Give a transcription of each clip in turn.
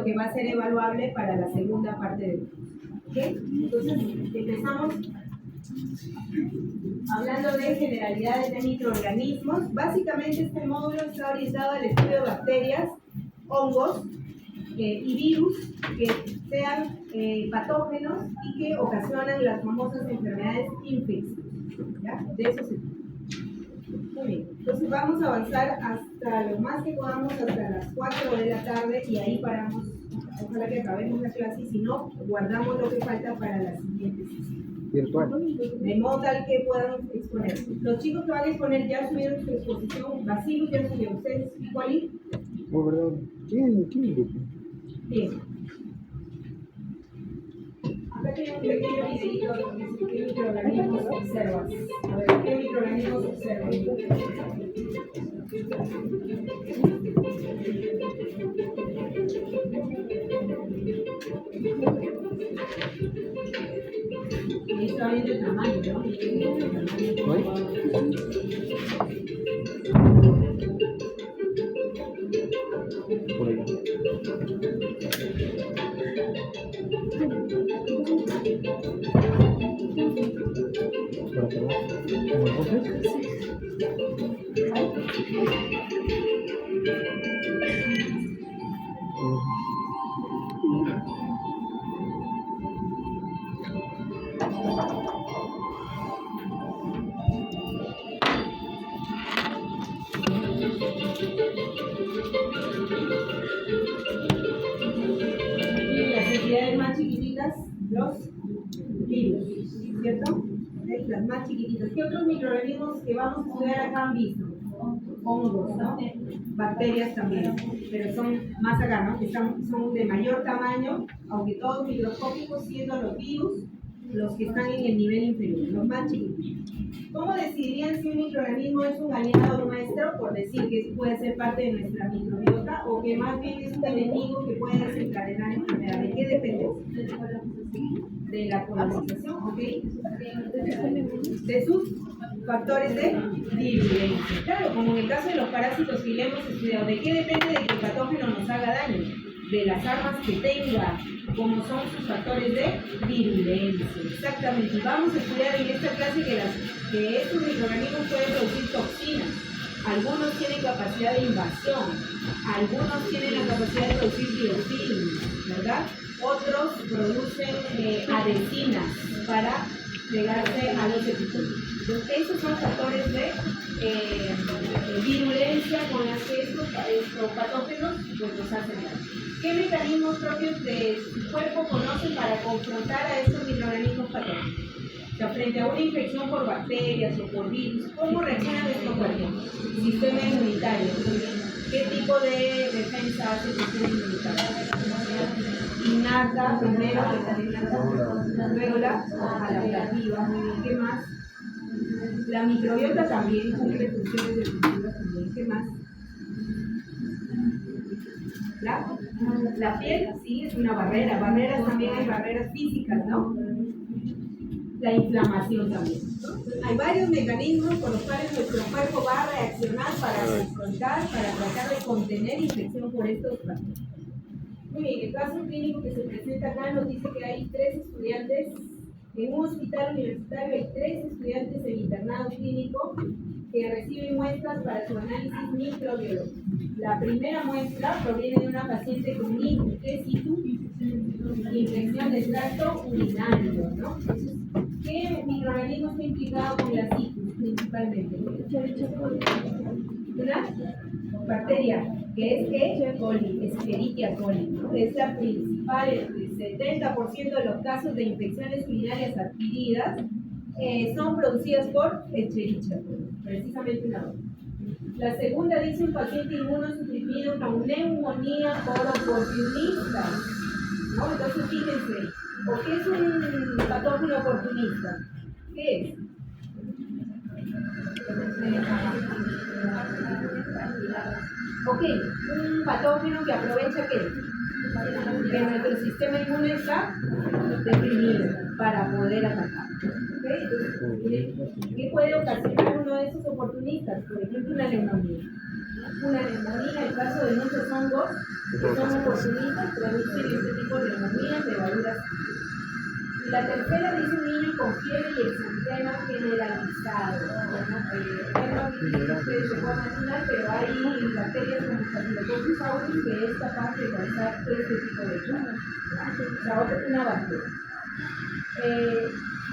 que va a ser evaluable para la segunda parte del curso. ¿Ok? Entonces, empezamos hablando de generalidades de microorganismos. Básicamente este módulo está orientado al estudio de bacterias, hongos y virus que sean patógenos y que ocasionan las famosas enfermedades infecciosas. ¿Ya? De eso se trata. Muy bien, entonces vamos a avanzar hasta lo más que podamos, hasta las 4 de la tarde, y ahí paramos. Ojalá que acabemos la clase, y si no, guardamos lo que falta para la siguiente sesión. Virtual. De modo tal que puedan exponer. Los chicos que van a exponer ya subieron su exposición. Basilio ya subió. ¿Ustedes, Wally? Oh, ¿verdad? ¿Quién grupo? Bien. Acá tiene un pequeño videito donde dice qué microorganismos observas. A ver, ¿qué microorganismos observas? Ahí está viendo el tamaño, ¿no? Por ahí. Las entidades más chiquititas, los virus, ¿cierto? Las más chiquititas. ¿Qué otros microorganismos que vamos a estudiar acá han visto? Hongos, ¿no? Bacterias también, pero son más acá, ¿no? Que son de mayor tamaño, aunque todos microscópicos, siendo los virus los que están en el nivel inferior, los más chiquititos. ¿Cómo decidirían si un microorganismo es un aliado o un maestro? Por decir que puede ser parte de nuestra microbiota, o que más bien es un enemigo que puede desencadenar enfermedades. ¿De qué depende? De la colonización, ¿ok? De sus factores de virulencia. Claro, como en el caso de los parásitos que ya hemos estudiado, ¿de qué depende de que el patógeno nos haga daño? De las armas que tenga, como son sus factores de virulencia. Exactamente. Y vamos a estudiar en esta clase que estos microorganismos pueden producir toxinas. Algunos tienen capacidad de invasión, algunos tienen la capacidad de producir biofilms, ¿verdad? Otros producen adhesinas para pegarse a los epitelios. Entonces, esos son factores de virulencia con las que estos patógenos pues, nos hacen daño. ¿Qué mecanismos propios de su cuerpo conocen para confrontar a estos microorganismos patógenos? O sea, frente a una infección por bacterias o por virus, ¿cómo reacciona nuestro cuerpo? Sistema inmunitario. ¿Qué tipo de defensa hace el sistema inmunitario? Innata, primero, luego la adaptativa. Muy bien, ¿qué más? La microbiota también cumple funciones defensivas también. ¿Qué más? La piel, sí, es una barrera. Barreras también hay barreras físicas, ¿no? La inflamación también, ¿no? Hay varios mecanismos por los cuales nuestro cuerpo va a reaccionar para confrontar, para tratar de contener infección por estos factores. Muy bien, el caso clínico que se presenta acá nos dice que hay 3 estudiantes en un hospital universitario, hay 3 estudiantes en internado clínico que reciben muestras para su análisis microbiológico. La primera muestra proviene de una paciente con infección del tracto urinario, ¿no? ¿Qué microorganismo está implicado con la citis principalmente? Una bacteria, que es E. coli, Escherichia coli, ¿no? Es la principal, el 70% de los casos de infecciones urinarias adquiridas son producidas por Escherichia coli, precisamente una dosis. La segunda dice un paciente inmunosuprimido con neumonía por oportunista, ¿no? Entonces fíjense, ¿por qué es un patógeno oportunista? ¿Qué es? Ok, un patógeno que aprovecha que nuestro sistema inmune está deprimido para poder atacar. ¿Okay? Entonces, ¿qué puede ocasionar uno de esos oportunistas? Por ejemplo, una neumonía. una neumonía, en caso de muchos hongos que son oportunistas, producen este tipo de neumonías, levaduras. Y la tercera dice un niño con fiebre y exantema generalizado. Bueno, ustedes se pueden imaginar, pero hay bacterias como Staphylococcus aureus que es capaz de causar este tipo de cosas. O sea, una bacteria.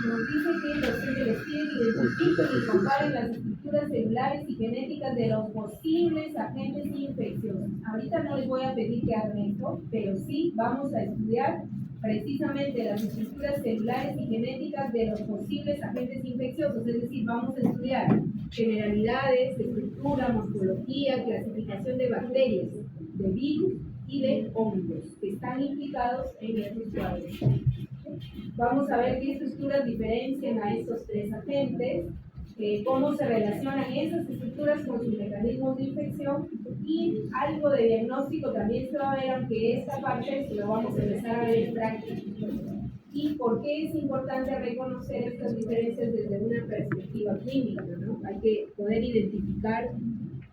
Nos dice que les pide que identifiquen y comparen las estructuras celulares y genéticas de los posibles agentes infecciosos. Ahorita no les voy a pedir que hagan esto, pero sí vamos a estudiar precisamente las estructuras celulares y genéticas de los posibles agentes infecciosos, es decir, vamos a estudiar generalidades, estructura, morfología, clasificación de bacterias, de virus y de hongos que están implicados en estos cuadros. Vamos a ver qué estructuras diferencian a estos tres agentes, cómo se relacionan esas estructuras con sus mecanismos de infección y algo de diagnóstico también se va a ver, aunque esta parte se lo vamos a empezar a ver en práctica. Y por qué es importante reconocer estas diferencias desde una perspectiva clínica, ¿no? Hay que poder identificar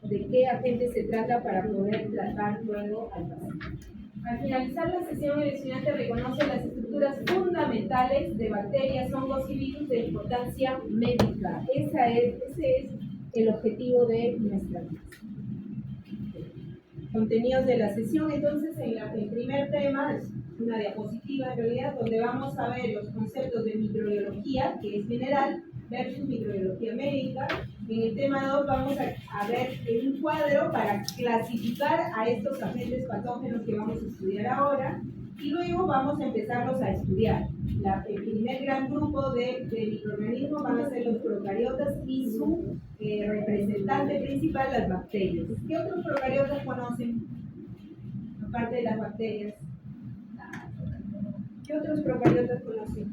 de qué agente se trata para poder tratar luego al paciente. Al finalizar la sesión, el estudiante reconoce las estructuras fundamentales de bacterias, hongos y virus de importancia médica. Ese es el objetivo de nuestra clase. Contenidos de la sesión, entonces, el primer tema es una diapositiva en realidad, donde vamos a ver los conceptos de microbiología, que es general, versus microbiología médica. En el tema 2 vamos a ver un cuadro para clasificar a estos agentes patógenos que vamos a estudiar ahora, y luego vamos a empezarlos a estudiar. El primer gran grupo de microorganismos van a ser los procariotas y su representante principal, las bacterias. ¿Qué otros procariotas conocen, aparte de las bacterias? ¿Qué otros procariotas conocen?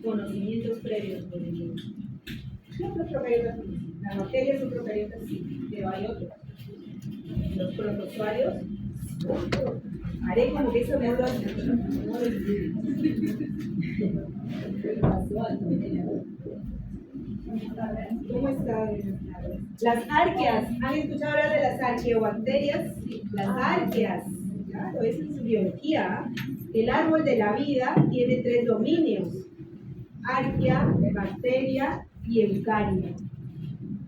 Conocimientos previos, por ejemplo. ¿Qué otros procariotas conocen? Las bacterias son procariotas, sí, pero hay otros. Los protozoarios. Haré como que eso me habla. ¿Cómo está? Las arqueas. ¿Han escuchado hablar de las arqueobacterias? Las arqueas. Claro, esa es su biología. El árbol de la vida tiene 3 dominios: arquea, bacteria y eucaria.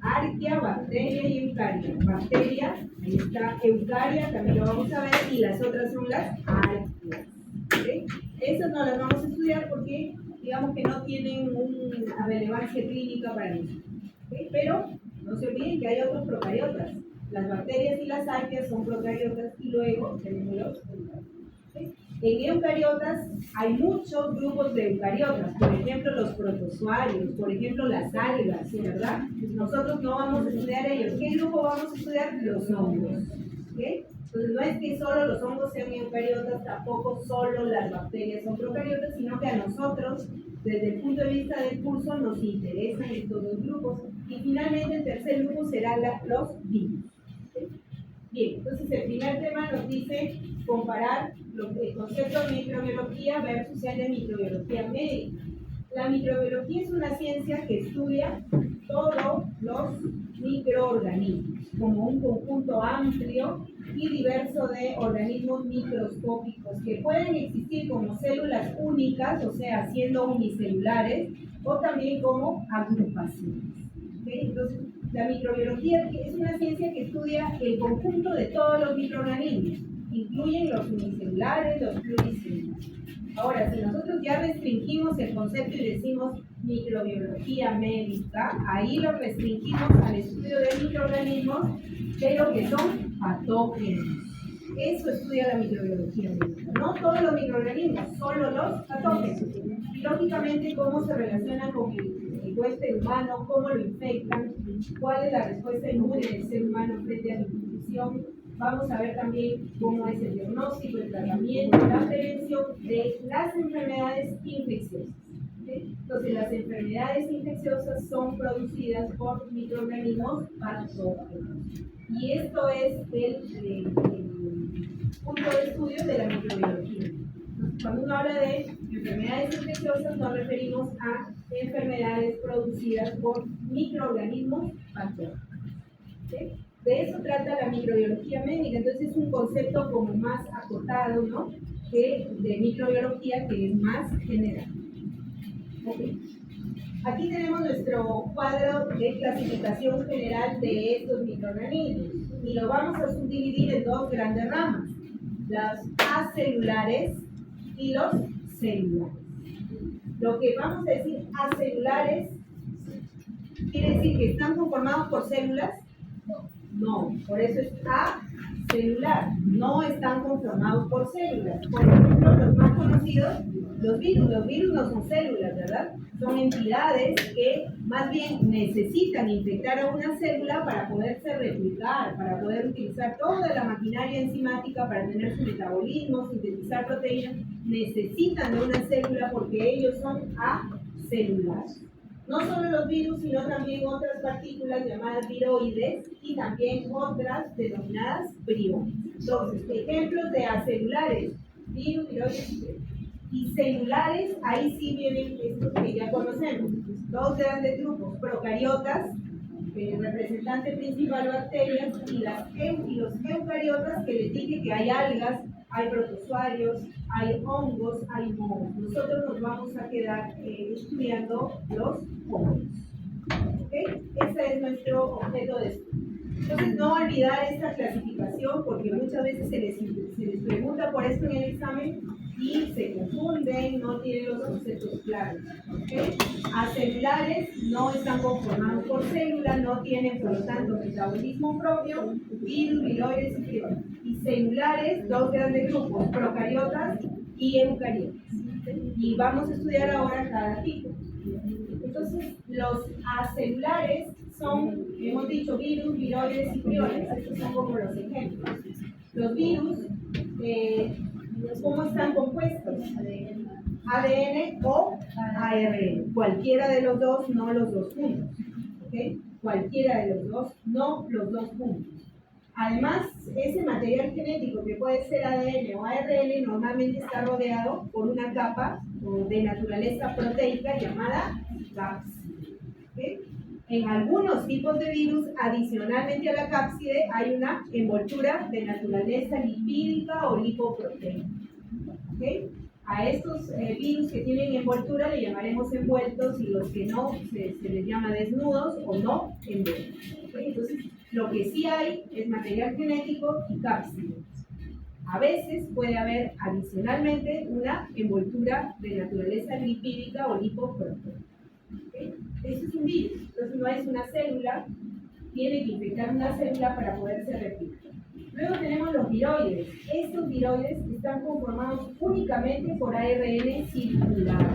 Arquea, bacteria y eucaria. Bacteria, ahí está, eucaria, también lo vamos a ver, y las otras son las arqueas. ¿Okay? Esas no las vamos a estudiar porque digamos que no tienen una relevancia clínica para nosotros. ¿Okay? Pero no se olviden que hay otros procariotas. Las bacterias y las arqueas son procariotas y luego tenemos los eucariotas. ¿Okay? En eucariotas hay muchos grupos de eucariotas, por ejemplo los protozoarios, por ejemplo las algas, ¿verdad? Nosotros no vamos a estudiar ellos. ¿Qué grupo vamos a estudiar? Los hongos. ¿Okay? Entonces no es que solo los hongos sean eucariotas, tampoco solo las bacterias son procariotas, sino que a nosotros, desde el punto de vista del curso, nos interesan estos dos grupos. Y finalmente el tercer grupo será los virus. ¿Okay? Bien, entonces el primer tema nos dice comparar el concepto de microbiología versus el de microbiología médica. La microbiología es una ciencia que estudia todos los microorganismos como un conjunto amplio y diverso de organismos microscópicos que pueden existir como células únicas, o sea, siendo unicelulares, o también como agrupaciones. ¿Okay? Entonces, la microbiología es una ciencia que estudia el conjunto de todos los microorganismos, incluyen los unicelulares, los pluricelulares. Ahora, si nosotros ya restringimos el concepto y decimos microbiología médica, ahí lo restringimos al estudio de microorganismos de lo que son patógenos. Eso estudia la microbiología médica. No todos los microorganismos, solo los patógenos. Y lógicamente cómo se relacionan con el huésped humano, cómo lo infectan, cuál es la respuesta inmune del ser humano frente a la infección. Vamos a ver también cómo es el diagnóstico, el tratamiento, la prevención de las enfermedades infecciosas. ¿Okay? Entonces, las enfermedades infecciosas son producidas por microorganismos patógenos. Y esto es el punto de estudio de la microbiología. Entonces, cuando uno habla de enfermedades infecciosas, nos referimos a enfermedades producidas por microorganismos patógenos. ¿Okay? De eso trata la microbiología médica, entonces es un concepto como más acotado, ¿no? Que de microbiología, que es más general. Okay. Aquí tenemos nuestro cuadro de clasificación general de estos microorganismos y lo vamos a subdividir en dos grandes ramas, los acelulares y los celulares. Lo que vamos a decir acelulares quiere decir que están conformados por células. No, por eso es acelular. No están conformados por células. Por ejemplo, los más conocidos, los virus. Los virus no son células, ¿verdad? Son entidades que más bien necesitan infectar a una célula para poderse replicar, para poder utilizar toda la maquinaria enzimática para tener su metabolismo, sintetizar proteínas. Necesitan de una célula porque ellos son acelulares. No solo los virus, sino también otras partículas llamadas viroides y también otras denominadas priones. Entonces, ejemplos de acelulares, virus, viroides y celulares, ahí sí vienen estos que ya conocemos. Dos grandes grupos, procariotas, el representante principal bacterias, y los eucariotas, que les dije que hay algas, hay protozoarios, hay hongos, hay mohos. Nosotros nos vamos a quedar estudiando los hongos. ¿Okay? Ese es nuestro objeto de estudio. Entonces, no olvidar esta clasificación porque muchas veces se les pregunta por esto en el examen y se confunden, no tienen los conceptos claros. ¿Okay? Acelulares no están conformados por células, no tienen por lo tanto metabolismo propio, virus, viroides y priones. Y celulares, dos grandes grupos, procariotas y eucariotas. Y vamos a estudiar ahora cada tipo. Entonces, los acelulares son, hemos dicho, virus, viroides y priones. Estos son como los ejemplos. Los virus, ¿cómo están compuestos? ADN o ARN. Cualquiera de los dos, no los dos juntos. ¿Okay? Cualquiera de los dos, no los dos juntos. Además, ese material genético que puede ser ADN o ARN normalmente está rodeado por una capa de naturaleza proteica llamada cápside. ¿Okay? En algunos tipos de virus, adicionalmente a la cápside, hay una envoltura de naturaleza lipídica o lipoproteica. ¿Okay? A estos virus que tienen envoltura le llamaremos envueltos y los que no se les llama desnudos o no envueltos. ¿Okay? Entonces, lo que sí hay es material genético y cápside. A veces puede haber adicionalmente una envoltura de naturaleza lipídica o lipoproteica. ¿Okay? Eso es un virus, entonces no es una célula, tiene que infectar una célula para poderse replicar. Luego tenemos los viroides. Estos viroides están conformados únicamente por ARN circular.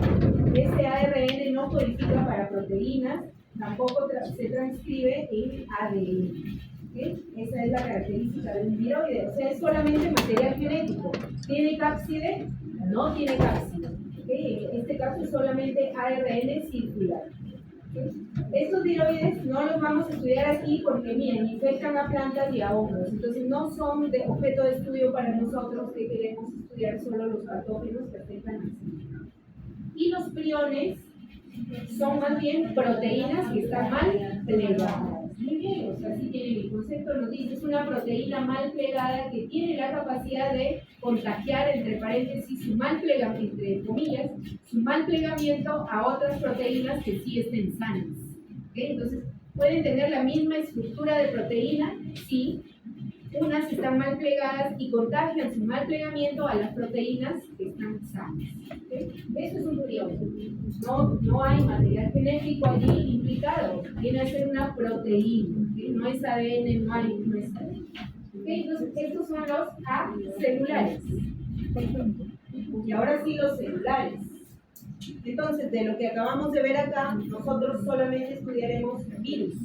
Este ARN no codifica para proteínas, tampoco se transcribe en ADN. ¿Okay? Esa es la característica de un viroide, o sea, es solamente material genético. ¿Tiene cápside? No tiene cápside. ¿Okay? En este caso es solamente ARN circular. ¿Okay? Estos viroides no los vamos a estudiar aquí porque, miren, infectan a plantas y a hongos, entonces no son de objeto de estudio para nosotros que queremos estudiar solo los patógenos que afectan a sí. Y los priones son más bien proteínas que están mal plegadas. Muy bien, o sea, si tiene el concepto, nos dice, es una proteína mal plegada que tiene la capacidad de contagiar, entre paréntesis, su mal plegamiento, entre comillas, su mal plegamiento a otras proteínas que sí estén sanas. ¿Okay? Entonces, pueden tener la misma estructura de proteína si unas están mal plegadas y contagian su mal plegamiento a las proteínas que están sanas. ¿Okay? Eso es un prion. No hay material genético allí implicado. Viene a ser una proteína. ¿Okay? No es ADN, no es ADN. ¿Okay? Entonces, estos son los acelulares. Y ahora sí los celulares. Entonces, de lo que acabamos de ver acá, nosotros solamente estudiaremos virus.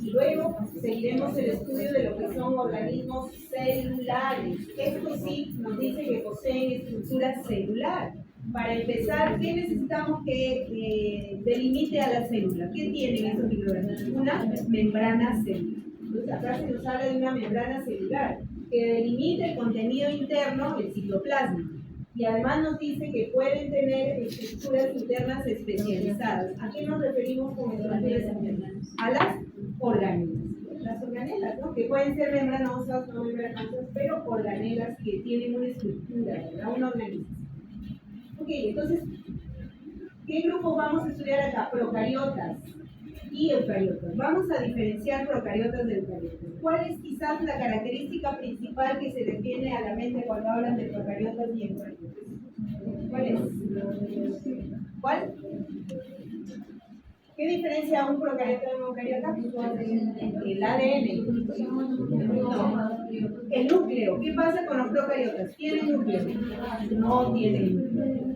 Y luego seguiremos el estudio de lo que son organismos celulares. Estos sí nos dicen que poseen estructura celular. Para empezar, ¿qué necesitamos que delimite a la célula? ¿Qué tienen estos microorganismos? Una membrana celular. Entonces acá se nos habla de una membrana celular que delimita el contenido interno, el citoplasma. Y además nos dice que pueden tener estructuras internas especializadas. ¿A qué nos referimos con estructuras internas? A las orgánilas. Las orgánilas organelas, ¿no? Que pueden ser membranosas, no membranosas, pero organelas que tienen una estructura, ¿verdad? Una organización. Ok, entonces, ¿qué grupos vamos a estudiar acá? Procariotas y eucariotas. Vamos a diferenciar procariotas de eucariotas. ¿Cuál es quizás la característica principal que se les viene a la mente cuando hablan de procariotas y eucariotas? ¿Cuál es? ¿Cuál? ¿Qué diferencia un procariota de un eucariota? El ADN. No. El núcleo. ¿Qué pasa con los procariotas? ¿Tienen núcleo? No tienen núcleo.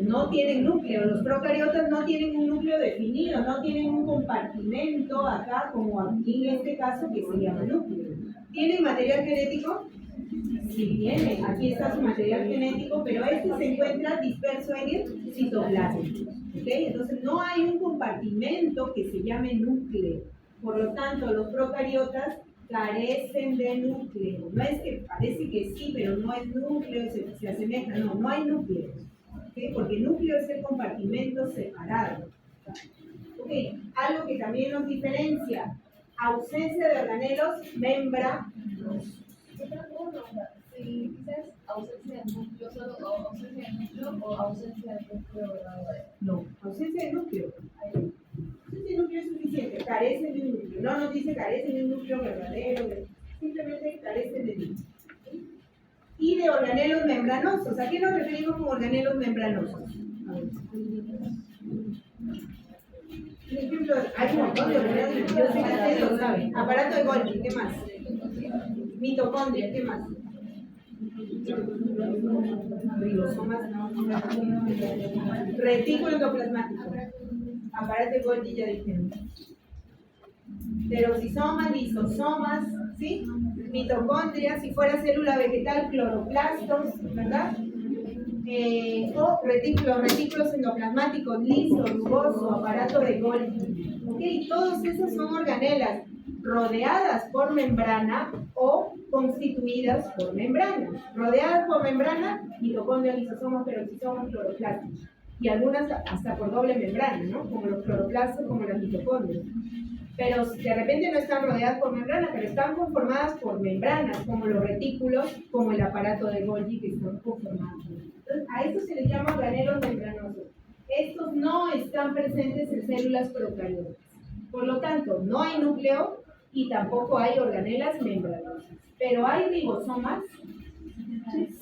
No tienen núcleo. Los procariotas no tienen un núcleo definido, no tienen un compartimento acá, como aquí en este caso, que se llama núcleo. ¿Tienen material genético? Sí tiene, aquí está su material genético, pero este se encuentra disperso en el citoplasma. ¿Okay? Entonces no hay un compartimento que se llame núcleo. Por lo tanto, los procariotas carecen de núcleo. No es que parece que sí, pero no es núcleo, se asemeja, no hay núcleo. ¿Okay? Porque núcleo es el compartimento separado. ¿Okay? Algo que también nos diferencia, ausencia de organelos membranos. Si dices ausencia de núcleo, solo ausencia de núcleo o ausencia de núcleo verdadero. No, ausencia de núcleo. Ausencia de núcleo es suficiente, carecen de un núcleo. No nos dice carecen de un núcleo verdadero, simplemente carecen de núcleo. Y de organelos membranosos. ¿A qué nos referimos con organelos membranosos? A ver. Por ejemplo, hay un montón de organelos membranosos. Yo sé que ustedes lo saben. Aparato de Golgi, ¿qué más? Mitocondria, ¿qué más? Ribosomas, retículo endoplasmático, aparato de Golgi, ya dijimos. Peroxisomas, lisosomas, ¿sí? Mitocondria, si fuera célula vegetal, cloroplastos, ¿verdad? O retículos endoplasmáticos, liso, rugoso, aparato de Golgi. ¿Ok? Todos esos son organelas rodeadas por membrana o constituidas por membrana. Rodeadas por membrana, mitocondria, lisosomas, peroxisomas, cloroplastos. Y algunas hasta por doble membrana, ¿no? Como los cloroplastos, como las mitocondrias. Pero de repente no están rodeadas por membrana, pero están conformadas por membranas, como los retículos, como el aparato de Golgi, que están conformados. Entonces, a estos se les llama organelos membranosos. Estos no están presentes en células procariotas. Por lo tanto, no hay núcleo y tampoco hay organelas membranosas. Pero hay ribosomas,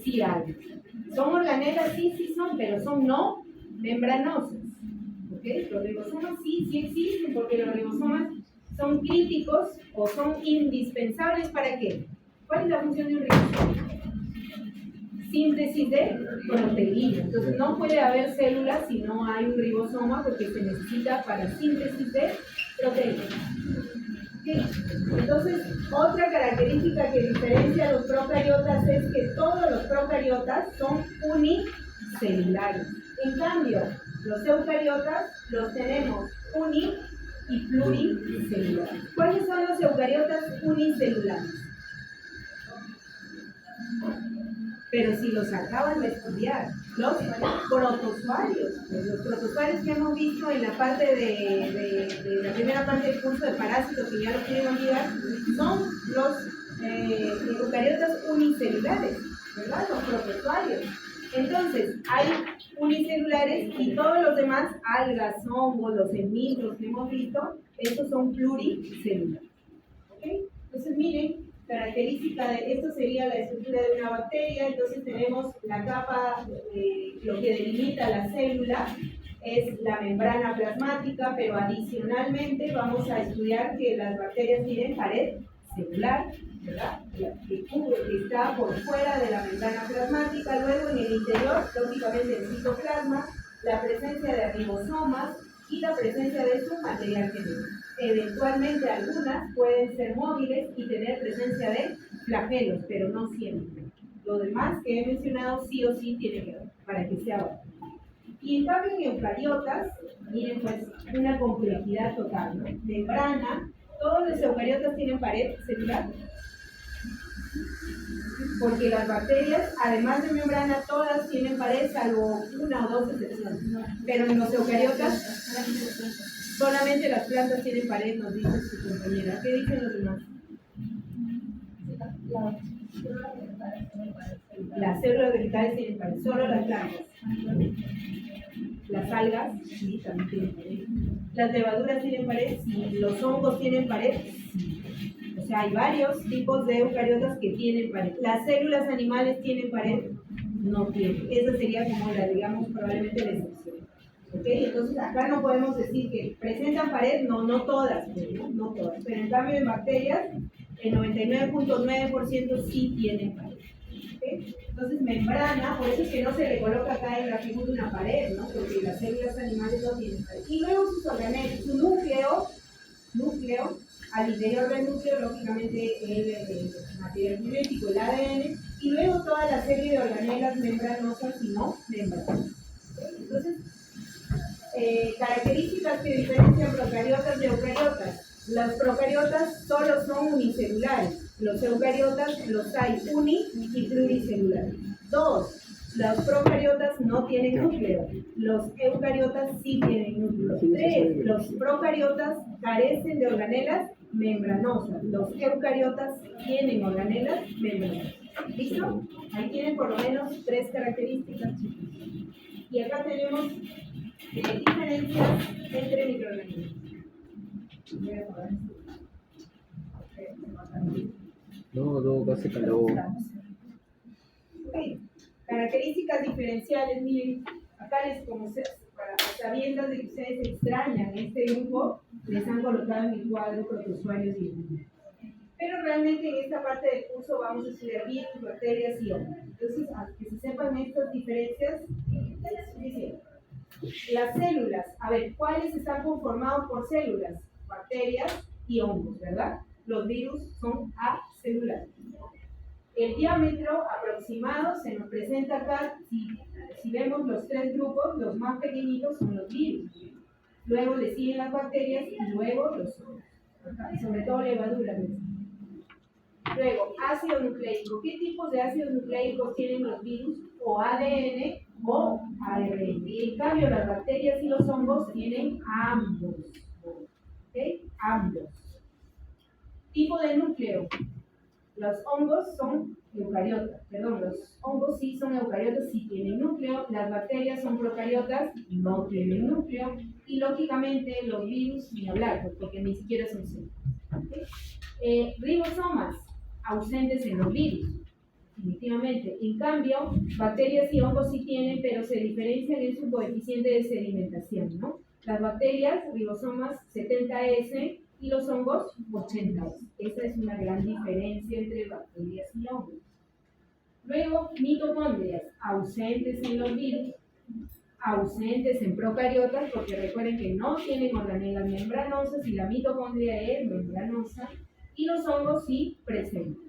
sí hay. Son organelas, sí son, pero son no membranosas. ¿Okay? Los ribosomas sí existen, porque los ribosomas son críticos o son indispensables ¿para qué? ¿Cuál es la función de un ribosoma? Síntesis de proteína. Entonces no puede haber células si no hay un ribosoma, porque se necesita para síntesis de proteína. ¿Okay? Entonces, otra característica que diferencia a los procariotas es que todos los procariotas son unicelulares. En cambio, los eucariotas los tenemos uni y pluricelulares. ¿Cuáles son los eucariotas unicelulares? Pero si los acaban de estudiar, los protozoarios. Los protozoarios que hemos visto en la parte de la primera parte del curso de parásitos, que ya lo pudimos olvidar, son los eucariotas unicelulares, ¿verdad? Los protozoarios. Entonces, hay unicelulares y todos los demás, algas, hongos, los hemígeros que hemos visto, estos son pluricelulares. ¿Ok? Entonces, miren, característica de esto sería la estructura de una bacteria. Entonces tenemos la capa, lo que delimita la célula es la membrana plasmática, pero adicionalmente vamos a estudiar que las bacterias tienen pared celular, ¿verdad? Que está por fuera de la membrana plasmática. Luego en el interior, lógicamente el citoplasma, la presencia de ribosomas y la presencia de su material genético. Eventualmente algunas pueden ser móviles y tener presencia de flagelos, pero no siempre. Lo demás que he mencionado sí o sí tiene que ver para que sea bueno. Y en cambio en eucariotas, miren pues una complejidad total, ¿no? Membrana, todos los eucariotas tienen pared celular, porque las bacterias, además de membrana, todas tienen pared, salvo una o dos excepciones. Pero en los eucariotas, Solamente las plantas tienen pared, nos dice su compañera. ¿Qué dicen los demás? Las células vegetales tienen pared, solo las plantas. Las algas, sí, también tienen pared. Las levaduras tienen pared, sí. Los hongos tienen pared, sí. O sea, hay varios tipos de eucariotas que tienen pared. Las células animales tienen pared, no tienen. Esa sería como la, digamos, probablemente la excepción. ¿Ok? Entonces acá no podemos decir que presentan pared, no todas, no todas. Pero en cambio en bacterias, el 99.9% sí tienen pared. ¿Okay? Entonces membrana, por eso es que no se le coloca acá en la figura una pared, ¿no? Porque las células animales no tienen pared. Y luego sus organelos, su núcleo, al interior del núcleo, lógicamente el material genético, el ADN, y luego toda la serie de organelas membranosas y no membranosas. ¿Okay? Entonces, características que diferencian procariotas de eucariotas. Los procariotas solo son unicelulares. Los eucariotas los hay uni y pluricelulares. 2. Los procariotas no tienen núcleo. Los eucariotas sí tienen núcleo. 3. Los procariotas carecen de organelas membranosas. Los eucariotas tienen organelas membranosas. ¿Listo? Ahí tienen por lo menos 3 características, chicos. Y acá tenemos diferencias entre microorganismos. No, hace calor. Okay. Características diferenciales, miren, acá les como para sabiendas de que ustedes extrañan este grupo, les han colocado en el cuadro protozoarios y hongos. Pero realmente en esta parte del curso vamos a estudiar virus, bacterias y hongos. Entonces, a que se sepan estas diferencias, es suficiente. Las células, a ver, ¿cuáles están conformados por células? Bacterias y hongos, ¿verdad? Los virus son acelulares. El diámetro aproximado se nos presenta acá, si vemos los 3 grupos, los más pequeñitos son los virus. Luego le siguen las bacterias y luego los hongos. Sobre todo levaduras. Luego, ácido nucleico. ¿Qué tipos de ácidos nucleicos tienen los virus? O ADN o ARN. En cambio, las bacterias y los hongos tienen ambos. ¿Ok? Ambos. Tipo de núcleo. Los hongos son eucariotas. Perdón, los hongos sí son eucariotas, sí tienen núcleo. Las bacterias son procariotas, no tienen núcleo. Y lógicamente los virus, ni hablar, porque ni siquiera son células. ¿Okay? Ribosomas, ausentes en los virus. Definitivamente. En cambio, bacterias y hongos sí tienen, pero se diferencian en su coeficiente de sedimentación, ¿no? Las bacterias, ribosomas 70S y los hongos 80S. Esa es una gran diferencia entre bacterias y hongos. Luego, mitocondrias, ausentes en los virus, ausentes en procariotas, porque recuerden que no tienen organelas membranosas y la mitocondria es membranosa, y los hongos sí presentes.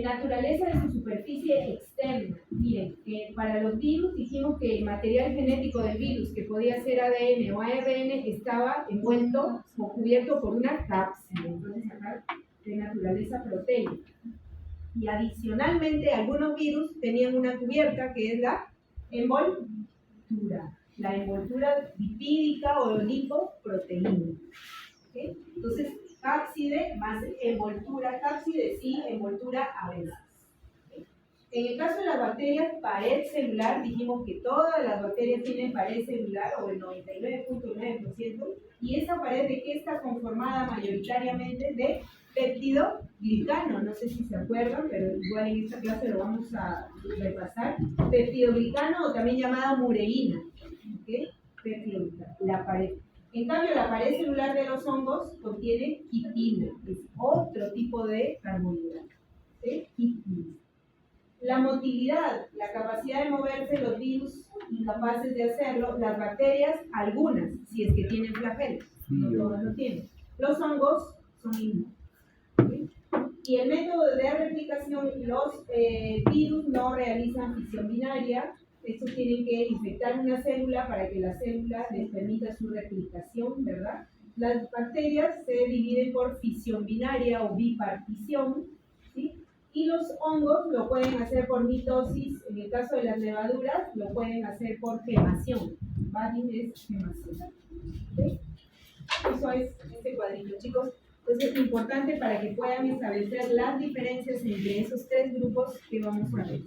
Naturaleza de su superficie externa. Miren, para los virus dijimos que el material genético del virus, que podía ser ADN o ARN, estaba envuelto o cubierto por una cápsula. Entonces acá de naturaleza proteica. Y adicionalmente algunos virus tenían una cubierta que es la envoltura. La envoltura lipídica o lipoproteína. ¿Okay? Entonces, cápside más envoltura, cápside sí, envoltura a veces. ¿Okay? En el caso de las bacterias, pared celular, dijimos que todas las bacterias tienen pared celular, o el 99.9%, y esa pared de qué está conformada mayoritariamente de peptidoglicano. No sé si se acuerdan, pero igual en esta clase lo vamos a repasar. Peptidoglicano, o también llamada mureína. ¿Okay? Peptidoglicano, la pared. En cambio, la pared celular de los hongos contiene quitina, que es otro tipo de carbohidrato. ¿Sí? Quitina. La motilidad, la capacidad de moverse, los virus incapaces de hacerlo, las bacterias, algunas, si es que tienen flagelos, no todas lo tienen. Los hongos son inmunes. ¿Sí? Y el método de replicación, los virus no realizan fisión binaria. Estos tienen que infectar una célula para que la célula les permita su replicación, ¿verdad? Las bacterias se dividen por fisión binaria o bipartición, ¿sí? Y los hongos lo pueden hacer por mitosis, en el caso de las levaduras lo pueden hacer por gemación. Badin es hemácido. ¿Sí? Eso es este cuadrito, chicos. Entonces es importante para que puedan establecer las diferencias entre esos tres grupos que vamos a ver.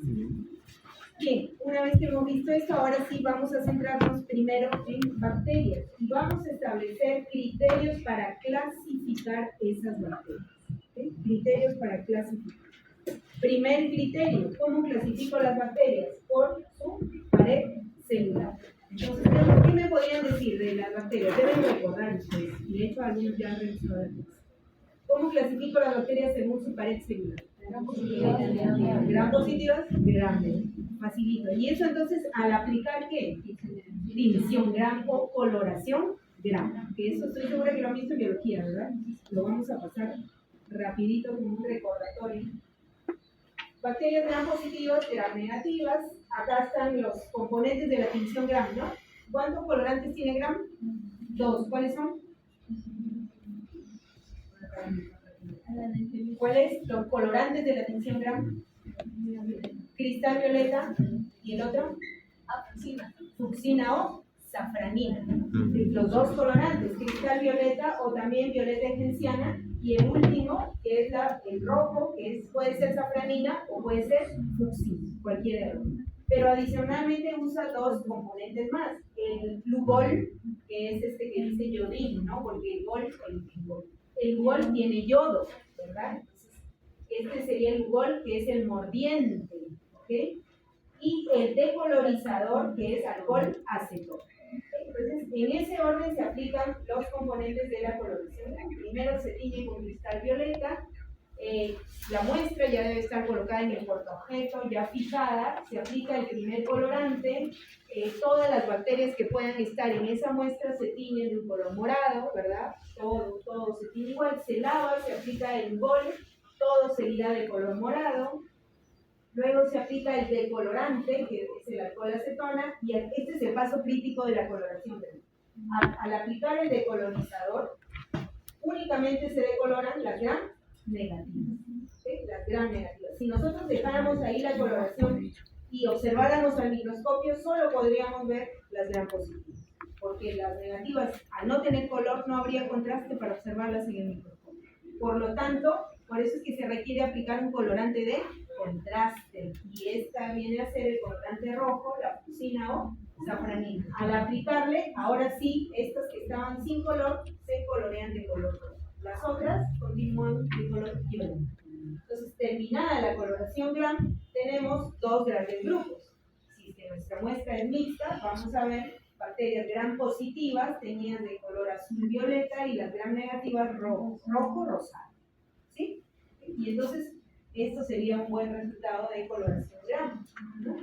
Bien, una vez que hemos visto esto, ahora sí vamos a centrarnos primero en bacterias y vamos a establecer criterios para clasificar esas bacterias. ¿Sí? Criterios para clasificar. Primer criterio, ¿cómo clasifico las bacterias? Por su pared celular. Entonces, ¿qué me podrían decir de las bacterias? Deben recordar ustedes, y de hecho algunos ya han revisado el texto. ¿Cómo clasifico las bacterias según su pared celular? Gram positivas, gram negativas. Facilito. Y eso entonces, al aplicar ¿qué? División gram o coloración gram. Que eso estoy segura que lo han visto en biología, ¿verdad? Lo vamos a pasar rapidito como un recordatorio. Bacterias gram positivas, gram negativas. Acá están los componentes de la tinción gram, ¿no? ¿Cuántos colorantes tiene gram? 2. ¿Cuáles son? ¿Cuáles los colorantes de la tinción gram? Cristal violeta y el otro fucsina o safranina. Los dos colorantes, cristal violeta o también violeta genciana, y el último que es el rojo, que puede ser safranina o puede ser fucsina, cualquiera de los dos. Pero adicionalmente usa dos componentes más, el lugol, que es este que dice yodín, ¿no? Porque el lugol tiene yodo, ¿verdad? Este sería el lugol, que es el mordiente, ¿ok? Y el decolorizador, que es alcohol acetona. Entonces, en ese orden se aplican los componentes de la coloración. Primero se tiñe con cristal violeta. La muestra ya debe estar colocada en el portaobjeto, ya fijada. Se aplica el primer colorante. Todas las bacterias que puedan estar en esa muestra se tiñen de un color morado, ¿verdad? Todo se tiñe igual. Se lava, se aplica el gol, todo se irá de color morado. Luego se aplica el decolorante, que es el alcohol acetona, y este es el paso crítico de la coloración. Al aplicar el decolorizador, únicamente se decoloran las gram negativas. ¿Sí? Las gram negativas. Si nosotros dejáramos ahí la coloración y observáramos al microscopio, solo podríamos ver las gram positivas, porque las negativas, al no tener color, no habría contraste para observarlas en el microscopio. Por lo tanto, por eso es que se requiere aplicar un colorante de contraste, y esta viene a ser el colorante rojo, la fucsina o safranina. Al aplicarle, ahora sí, estas que estaban sin color se colorean de color rojo. Las otras continúan de color viola. Entonces, terminada la coloración gram, tenemos dos grandes grupos. Si es que nuestra muestra es mixta, vamos a ver bacterias gram positivas teñidas de color azul violeta y las gram negativas rojo rosado. ¿Sí? Y entonces, esto sería un buen resultado de coloración gram, ¿no?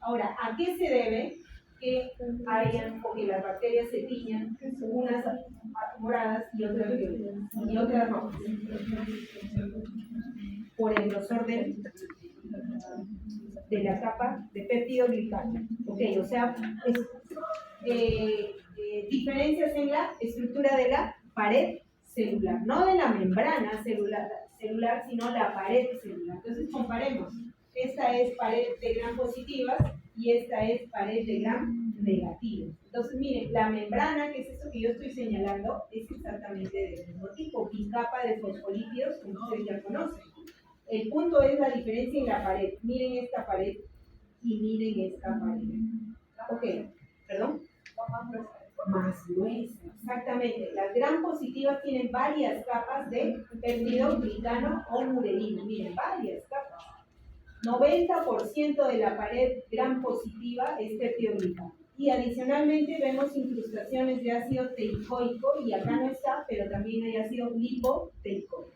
Ahora, ¿a qué se debe que hayan o que las bacterias se tiñan, unas moradas y otras violetas y otras rojas? Por el grosor de la capa de peptidoglicano. Ok, o sea, diferencias en la estructura de la pared celular, no de la membrana celular, sino la pared celular. Entonces comparemos. Esta es pared de gram positivas y esta es pared de gram negativas. Entonces miren, la membrana, que es esto que yo estoy señalando, es exactamente del mismo tipo, bicapa de fosfolípidos, como ustedes ya conocen. El punto es la diferencia en la pared. Miren esta pared y miren esta pared. Ok, perdón. Más gruesa, exactamente. Las gram positivas tienen varias capas de peptidoglicano o murelina. Miren, varias capas. 90% de la pared gram positiva es peptidoglicano. Y adicionalmente vemos incrustaciones de ácido teicoico, y acá no está, pero también hay ácido lipoteicoico.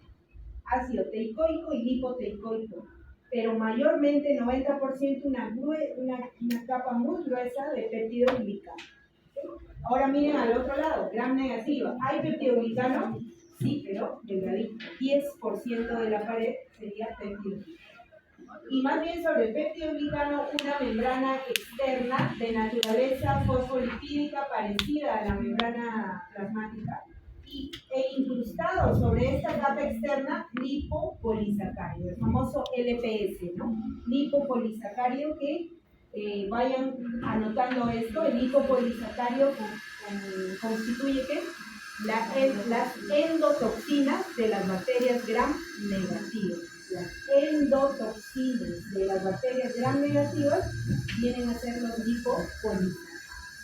Ácido teicoico y lipoteicoico. Pero mayormente 90% una capa muy gruesa de peptidoglicano. Ahora miren al otro lado, gram negativa. ¿Hay peptidoglicano? Sí, pero delgadito. 10% de la pared sería peptidoglicano. Y más bien sobre el peptidoglicano, una membrana externa de naturaleza fosfolipídica parecida a la membrana plasmática, e incrustado sobre esta capa externa lipopolisacárido, el famoso LPS, ¿no? Lipopolisacárido que vayan anotando esto. El lipopolisacárido constituye ¿qué? Las endotoxinas de las bacterias gram negativas. Las endotoxinas de las bacterias gram negativas vienen a ser los lipopolisacáridos.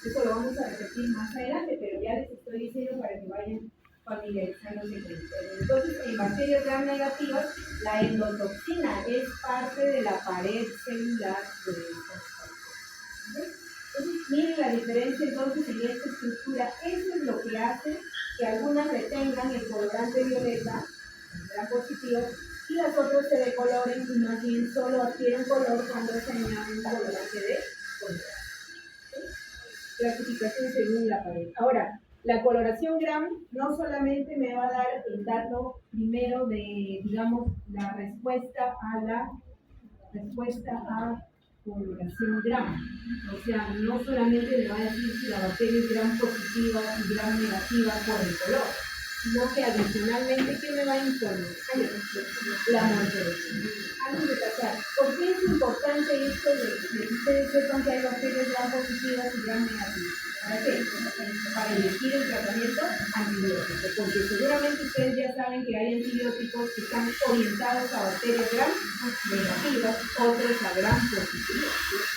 Eso lo vamos a repetir más adelante, pero ya les estoy diciendo para que vayan familiarizándose con ustedes. Entonces, en bacterias gram negativas, la endotoxina es parte de la pared celular de estas bacterias. Entonces, miren la diferencia entonces en esta estructura. Eso es lo que hace que algunas retengan el colorante violeta, el gram positivo, y las otras se decoloren y más bien solo adquieren color cuando se añade un colorante de color. Clasificación según la pared. Ahora, la coloración gram no solamente me va a dar el dato primero de, digamos, la respuesta a coloración gram. O sea, no solamente me va a decir si la bacteria es gram positiva y gram negativa por el color, sino que adicionalmente, ¿qué me va a informar? La morfología. Antes de pasar, ¿por qué es importante esto de que ustedes sepan que hay bacterias gram positivas y gram negativas? ¿Para qué? Para elegir el tratamiento antibiótico, porque seguramente ustedes ya saben que hay antibióticos que están orientados a bacterias gram negativas, otros a gram positivas.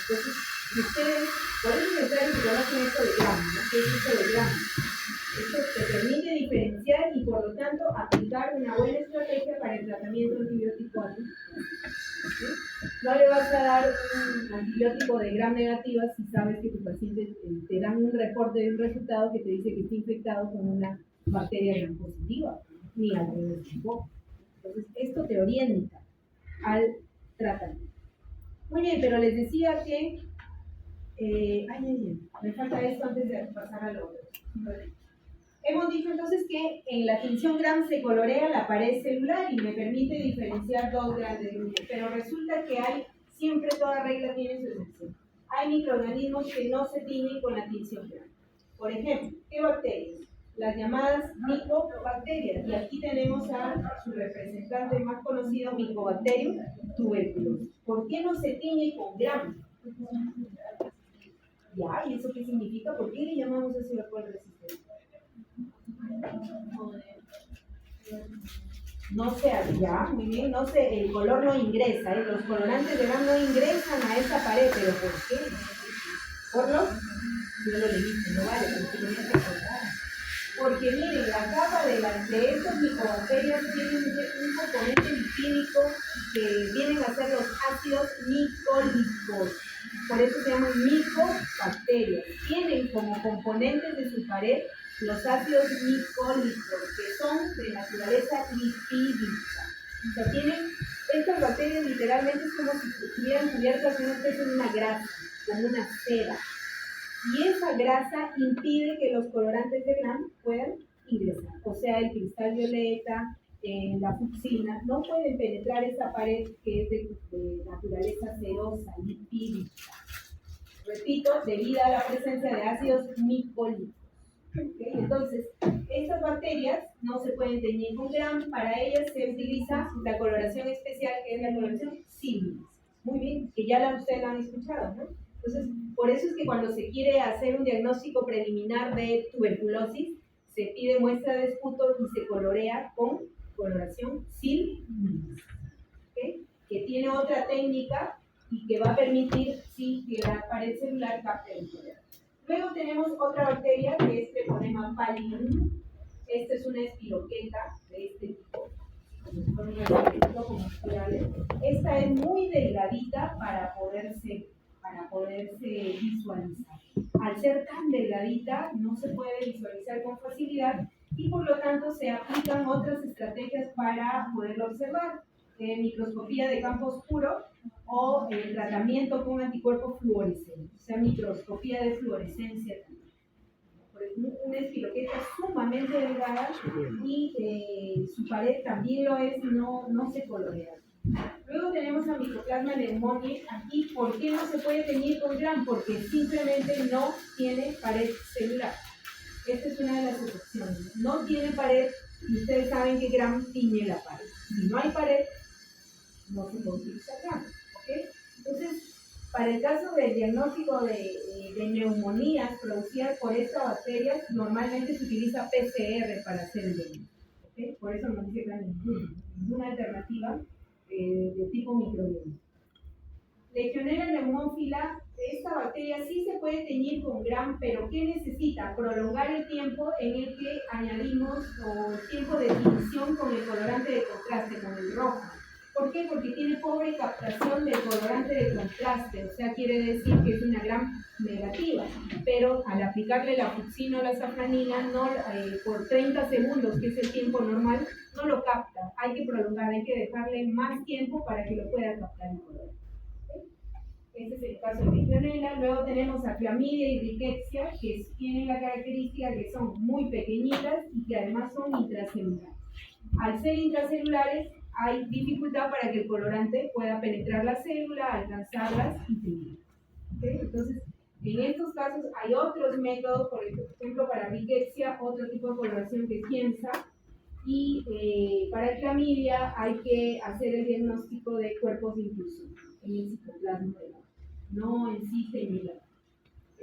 Entonces, ustedes, por eso es necesario que conozcan esto de gram, ¿no? ¿Qué es esto de gram? Esto te permite diferenciar y por lo tanto aplicar una buena estrategia para el tratamiento antibiótico a tu paciente. No le vas a dar un antibiótico de gram negativa si sabes que tu paciente te dan un reporte de un resultado que te dice que está infectado con una bacteria gram positiva, ni al revés tampoco. Entonces, esto te orienta al tratamiento. Muy bien, pero les decía que me falta esto antes de pasar a lo otro. Hemos dicho entonces que en la tinción gram se colorea la pared celular y me permite diferenciar dos grandes grupos, pero resulta que siempre toda regla tiene su excepción. Hay microorganismos que no se tiñen con la tinción gram. Por ejemplo, ¿qué bacterias? Las llamadas micobacterias. Y aquí tenemos a su representante más conocido, Mycobacterium tuberculosis. ¿Por qué no se tiñe con gram? Ya, ¿y eso qué significa? ¿Por qué le llamamos así alcohol resistente? No se ya, muy bien, no se, el color no ingresa, los colorantes de gram no ingresan a esa pared, pero ¿por qué? ¿Por los? Yo lo leíste, no vale, porque tenía que recordar. Porque miren, la capa de estos micobacterias tienen un componente lipídico que vienen a ser los ácidos micólicos. Por eso se llaman micobacterias. Tienen como componentes de su pared los ácidos micólicos, que son de naturaleza lipídica. O sea, estas bacterias literalmente es como si estuvieran cubiertas de una especie de una grasa, como una cera. Y esa grasa impide que los colorantes de gram puedan ingresar. O sea, el cristal violeta, la fucsina, no pueden penetrar esa pared que es de naturaleza cerosa, lipídica. Repito, debido a la presencia de ácidos micólicos. ¿Okay? Entonces, estas bacterias no se pueden teñir con gram. Para ellas se utiliza la coloración especial, que es la coloración Silius. Muy bien, que ya ustedes la han escuchado, ¿no? Entonces, por eso es que cuando se quiere hacer un diagnóstico preliminar de tuberculosis, se pide muestra de esputo y se colorea con coloración Silius, ¿okay? Que tiene otra técnica y que va a permitir que la pared celular capte el color. Luego tenemos otra bacteria que es Treponema pallidum. Esta es una espiroqueta de este tipo. Esta es muy delgadita para poderse visualizar. Al ser tan delgadita no se puede visualizar con facilidad y por lo tanto se aplican otras estrategias para poderlo observar. Microscopía de campo oscuro o el tratamiento con anticuerpos fluorescentes, o sea, microscopía de fluorescencia también. Una espiroqueta sumamente delgada y su pared también lo es, no se colorea. Luego tenemos a Mycoplasma pneumoniae. Aquí, ¿por qué no se puede teñir con gram? Porque simplemente no tiene pared celular. Esta es una de las excepciones. No tiene pared y ustedes saben que gram tiñe la pared. Si no hay pared, no se puede utilizar gram. ¿Okay? Entonces, Para el caso del diagnóstico de neumonías producidas por estas bacterias, normalmente se utiliza PCR para hacer el diagnóstico. ¿Okay? Por eso no dice que hay ninguna alternativa de tipo microbiano. Legionella neumófila, esta bacteria sí se puede teñir con Gram, pero ¿qué necesita? Prolongar el tiempo en el que añadimos o el tiempo de tinción con el colorante de contraste, con el rojo. ¿Por qué? Porque tiene pobre captación del colorante de contraste, o sea, quiere decir que es una Gram negativa, pero al aplicarle la fucsina o la safranina, no, por 30 segundos, que es el tiempo normal, no lo capta. Hay que prolongar, hay que dejarle más tiempo para que lo pueda captar el color. Este es el caso de Legionella. Luego tenemos a Clamidia y Rickettsia, que tienen la característica que son muy pequeñitas y que además son intracelulares. Al ser intracelulares, hay dificultad para que el colorante pueda penetrar la célula, alcanzarlas y teñir. ¿Okay? Entonces, en estos casos hay otros métodos, por ejemplo, para Rickettsia, otro tipo de coloración que es Giemsa, y para Clamidia hay que hacer el diagnóstico de cuerpos de inclusión en el citoplasma de la no en sí teñida.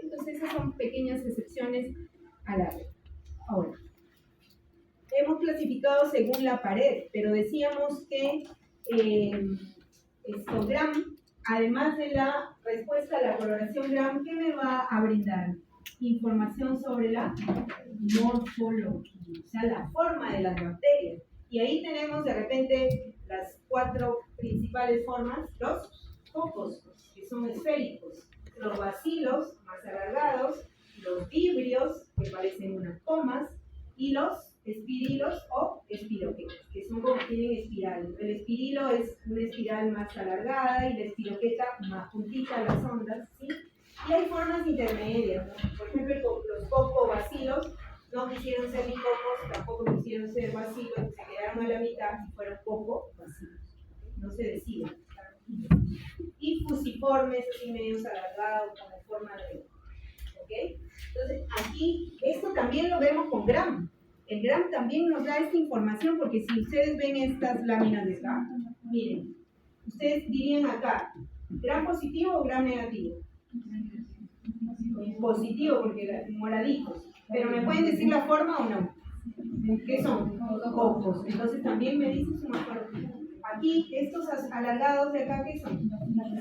Entonces esas son pequeñas excepciones a la regla. Ahora, hemos clasificado según la pared, pero decíamos que Gram, además de la respuesta a la coloración Gram, ¿qué me va a brindar? Información sobre la morfología, o sea, la forma de las bacterias. Y ahí tenemos de repente las 4 principales formas, los cocos, que son esféricos, los bacilos, más alargados, los vibrios, que parecen unas comas, y los espirilos o espiroquetas, que son como tienen espiral. El espirilo es una espiral más alargada y la espiroqueta más juntita, las ondas, ¿sí? Y hay formas intermedias, ¿no? Por ejemplo, los cocobacilos no quisieron ser ni cocos, tampoco quisieron ser bacilos, se quedaron a la mitad y fueron cocobacilos. No se deciden. Y fusiformes, así medios alargados, con forma de... ¿Ok? Entonces, aquí, esto también lo vemos con Gram. El Gram también nos da esta información, porque si ustedes ven estas láminas de acá, miren, ustedes dirían acá, ¿Gram positivo o Gram negativo? Positivo, porque moraditos. Pero ¿me pueden decir la forma o no? ¿Qué son? Cocos. Entonces también me dice su morfología. Aquí, estos alargados de acá, ¿qué son?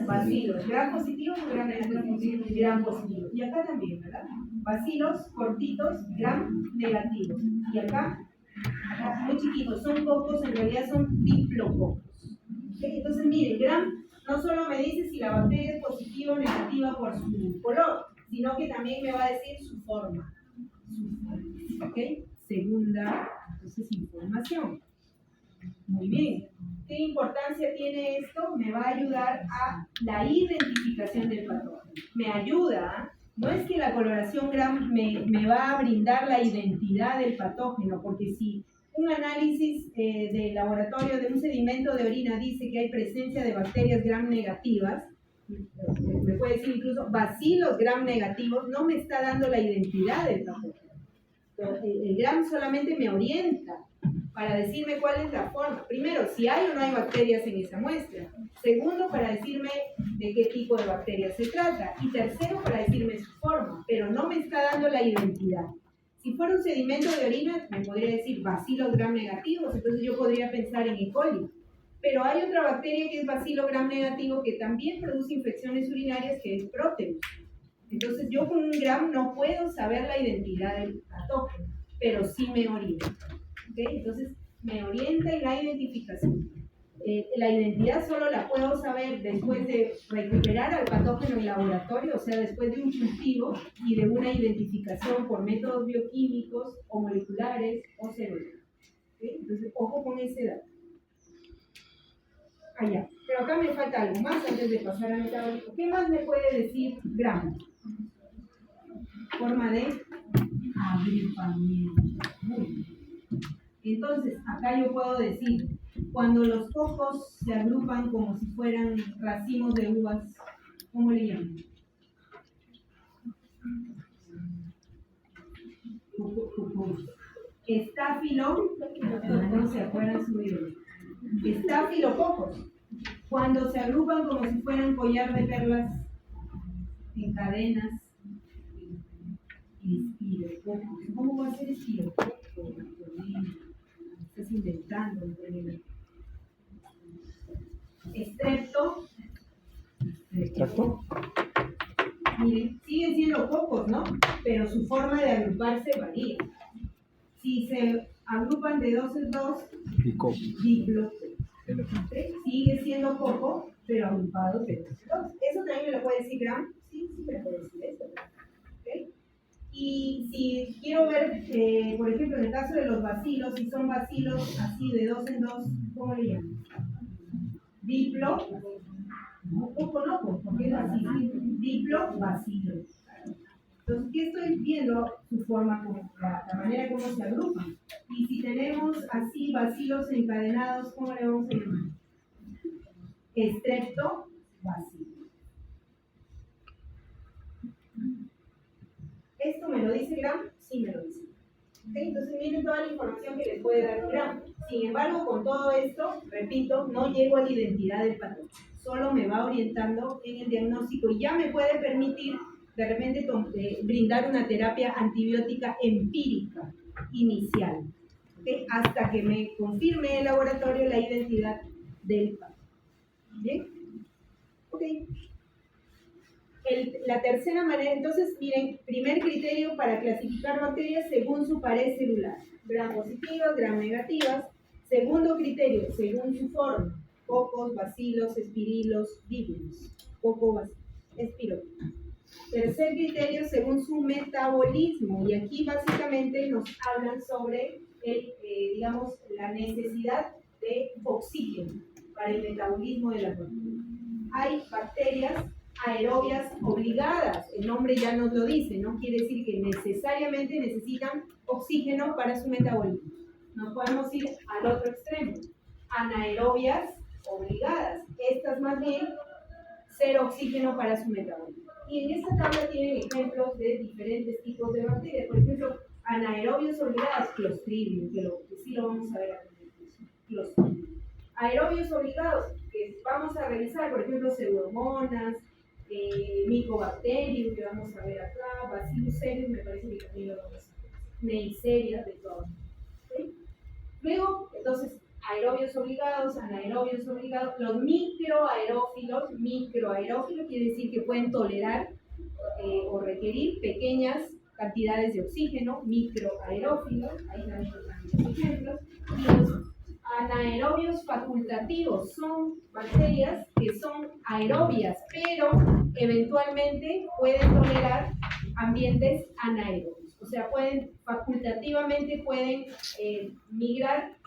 Bacilos. ¿Gram positivo o Gram negativo? Gram positivo. Y acá también, ¿verdad? Bacilos cortitos, Gram negativos. Y acá, muy chiquitos, son cocos, en realidad son diplococos. ¿Okay? Entonces, miren, Gram no solo me dice si la bacteria es positiva o negativa por su color, sino que también me va a decir su forma. ¿Ok? Segunda, entonces, información. Muy bien. ¿Qué importancia tiene esto? Me va a ayudar a la identificación del patógeno. Me ayuda, no es que la coloración Gram me va a brindar la identidad del patógeno, porque si un análisis de laboratorio de un sedimento de orina dice que hay presencia de bacterias Gram negativas, me puede decir incluso bacilos Gram negativos, no me está dando la identidad del patógeno. El Gram solamente me orienta para decirme cuál es la forma. Primero, si hay o no hay bacterias en esa muestra. Segundo, para decirme de qué tipo de bacterias se trata. Y tercero, para decirme su forma. Pero no me está dando la identidad. Si fuera un sedimento de orina, me podría decir bacilos Gram negativos, entonces yo podría pensar en E. coli. Pero hay otra bacteria que es bacilo Gram negativo que también produce infecciones urinarias, que es Proteus. Entonces yo con un Gram no puedo saber la identidad del patógeno, pero sí me orienta. ¿Okay? Entonces me orienta en la identificación. La identidad solo la puedo saber después de recuperar al patógeno en laboratorio, o sea, después de un cultivo y de una identificación por métodos bioquímicos o moleculares o serológicos. ¿Okay? Entonces, ojo con ese dato. Allá. Pero acá me falta algo más antes de pasar al metabólico. ¿Qué más me puede decir Gram? Forma de agrupamiento. Muy bien. Entonces, acá yo puedo decir, cuando los cocos se agrupan como si fueran racimos de uvas, ¿cómo le llaman? Estáfilo, no se acuerdan su video. Estafilococos. Cuando se agrupan como si fueran collar de perlas, encadenas y espirococo. ¿Cómo va a ser espirococo? Estás inventando. Estrepto. ¿Extracto? Miren, siguen siendo cocos, ¿no? Pero su forma de agruparse varía. Si se agrupan de dos en dos, Pico. diplo. Sigue siendo coco, pero agrupado de dos en dos. ¿Eso también me lo puede decir Graham? Sí, sí me lo puede decir eso. ¿Okay? Y si quiero ver, por ejemplo, en el caso de los bacilos, si son bacilos así de dos en dos, ¿cómo le llaman? Diplo, no, coco no, porque es bacilo. Diplo, bacilo. Entonces, ¿qué estoy viendo? Su forma, como, la manera como se agrupan. Y si tenemos así bacilos encadenados, ¿cómo le vamos a llamar? Estrepto, bacilo. ¿Esto me lo dice Graham? Sí, me lo dice. ¿Okay? Entonces miren toda la información que les puede dar Graham. Sin embargo, con todo esto, repito, no llego a la identidad del patrón. Solo me va orientando en el diagnóstico y ya me puede permitir de repente brindar una terapia antibiótica empírica inicial, ¿okay? Hasta que me confirme el laboratorio la identidad del patrón. ¿Bien? Ok. La tercera manera, entonces, miren, primer criterio para clasificar bacterias según su pared celular. Gram positivas, gram negativas. Segundo criterio, según su forma. Cocos, bacilos, espirilos, divinos. Coco, espiro. Tercer criterio, según su metabolismo. Y aquí básicamente nos hablan sobre, digamos, la necesidad de oxígeno para el metabolismo de las bacterias. Hay bacterias aerobias obligadas, el nombre ya nos lo dice, no quiere decir que necesariamente necesitan oxígeno para su metabolismo. No podemos ir al otro extremo, anaerobias obligadas, estas más bien cero oxígeno para su metabolismo. Y en esta tabla tienen ejemplos de diferentes tipos de bacterias, por ejemplo, anaerobios obligadas, Clostridium, que sí lo vamos a ver a continuación, Clostridium. Aerobios obligados, que vamos a revisar, por ejemplo, pseudomonas, Mycobacterium, que vamos a ver acá, Bacillus cereus, me parece que también lo vamos a ver, Neisseria, de todo. ¿Sí? Luego, entonces, aerobios obligados, anaerobios obligados, los microaerófilos quiere decir que pueden tolerar o requerir pequeñas cantidades de oxígeno, microaerófilos, ahí también los ejemplos, y los anaerobios facultativos son bacterias que son aerobias, pero eventualmente pueden tolerar ambientes anaerobios. O sea, facultativamente pueden virar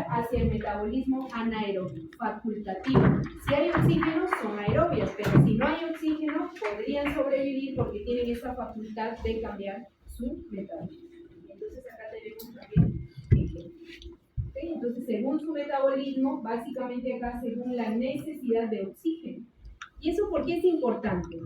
hacia el metabolismo anaerobio, facultativo. Si hay oxígeno, son aerobias, pero si no hay oxígeno, podrían sobrevivir porque tienen esa facultad de cambiar su metabolismo. Entonces, acá tenemos también ejemplos. ¿Okay? Entonces, según su metabolismo, básicamente acá según la necesidad de oxígeno. ¿Y eso por qué es importante?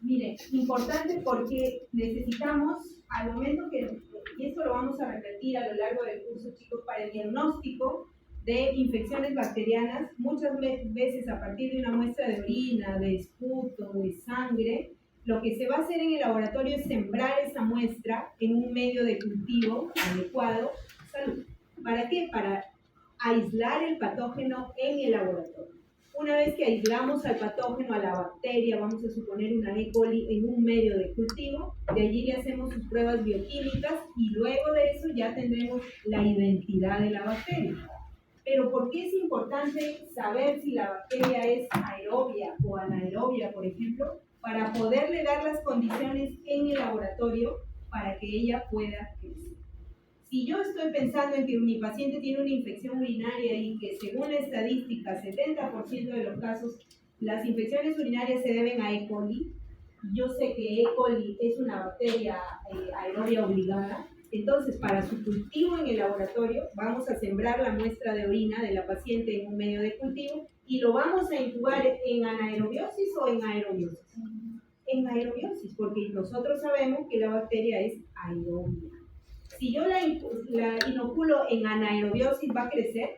Mire, importante porque necesitamos, al momento y esto lo vamos a repetir a lo largo del curso, chicos, para el diagnóstico de infecciones bacterianas, muchas veces a partir de una muestra de orina, de esputo, de sangre, lo que se va a hacer en el laboratorio es sembrar esa muestra en un medio de cultivo adecuado. Salud. ¿Para qué? Para aislar el patógeno en el laboratorio. Una vez que aislamos al patógeno, a la bacteria, vamos a suponer una E. coli en un medio de cultivo, de allí le hacemos sus pruebas bioquímicas y luego de eso ya tendremos la identidad de la bacteria. Pero ¿por qué es importante saber si la bacteria es aerobia o anaerobia, por ejemplo? Para poderle dar las condiciones en el laboratorio para que ella pueda crecer. Si yo estoy pensando en que mi paciente tiene una infección urinaria y que según la estadística, 70% de los casos, las infecciones urinarias se deben a E. coli, yo sé que E. coli es una bacteria aerobia obligada, entonces para su cultivo en el laboratorio vamos a sembrar la muestra de orina de la paciente en un medio de cultivo y lo vamos a incubar en anaerobiosis o en aerobiosis. En aerobiosis, porque nosotros sabemos que la bacteria es aerobia. Si yo la inoculo en anaerobiosis, ¿va a crecer?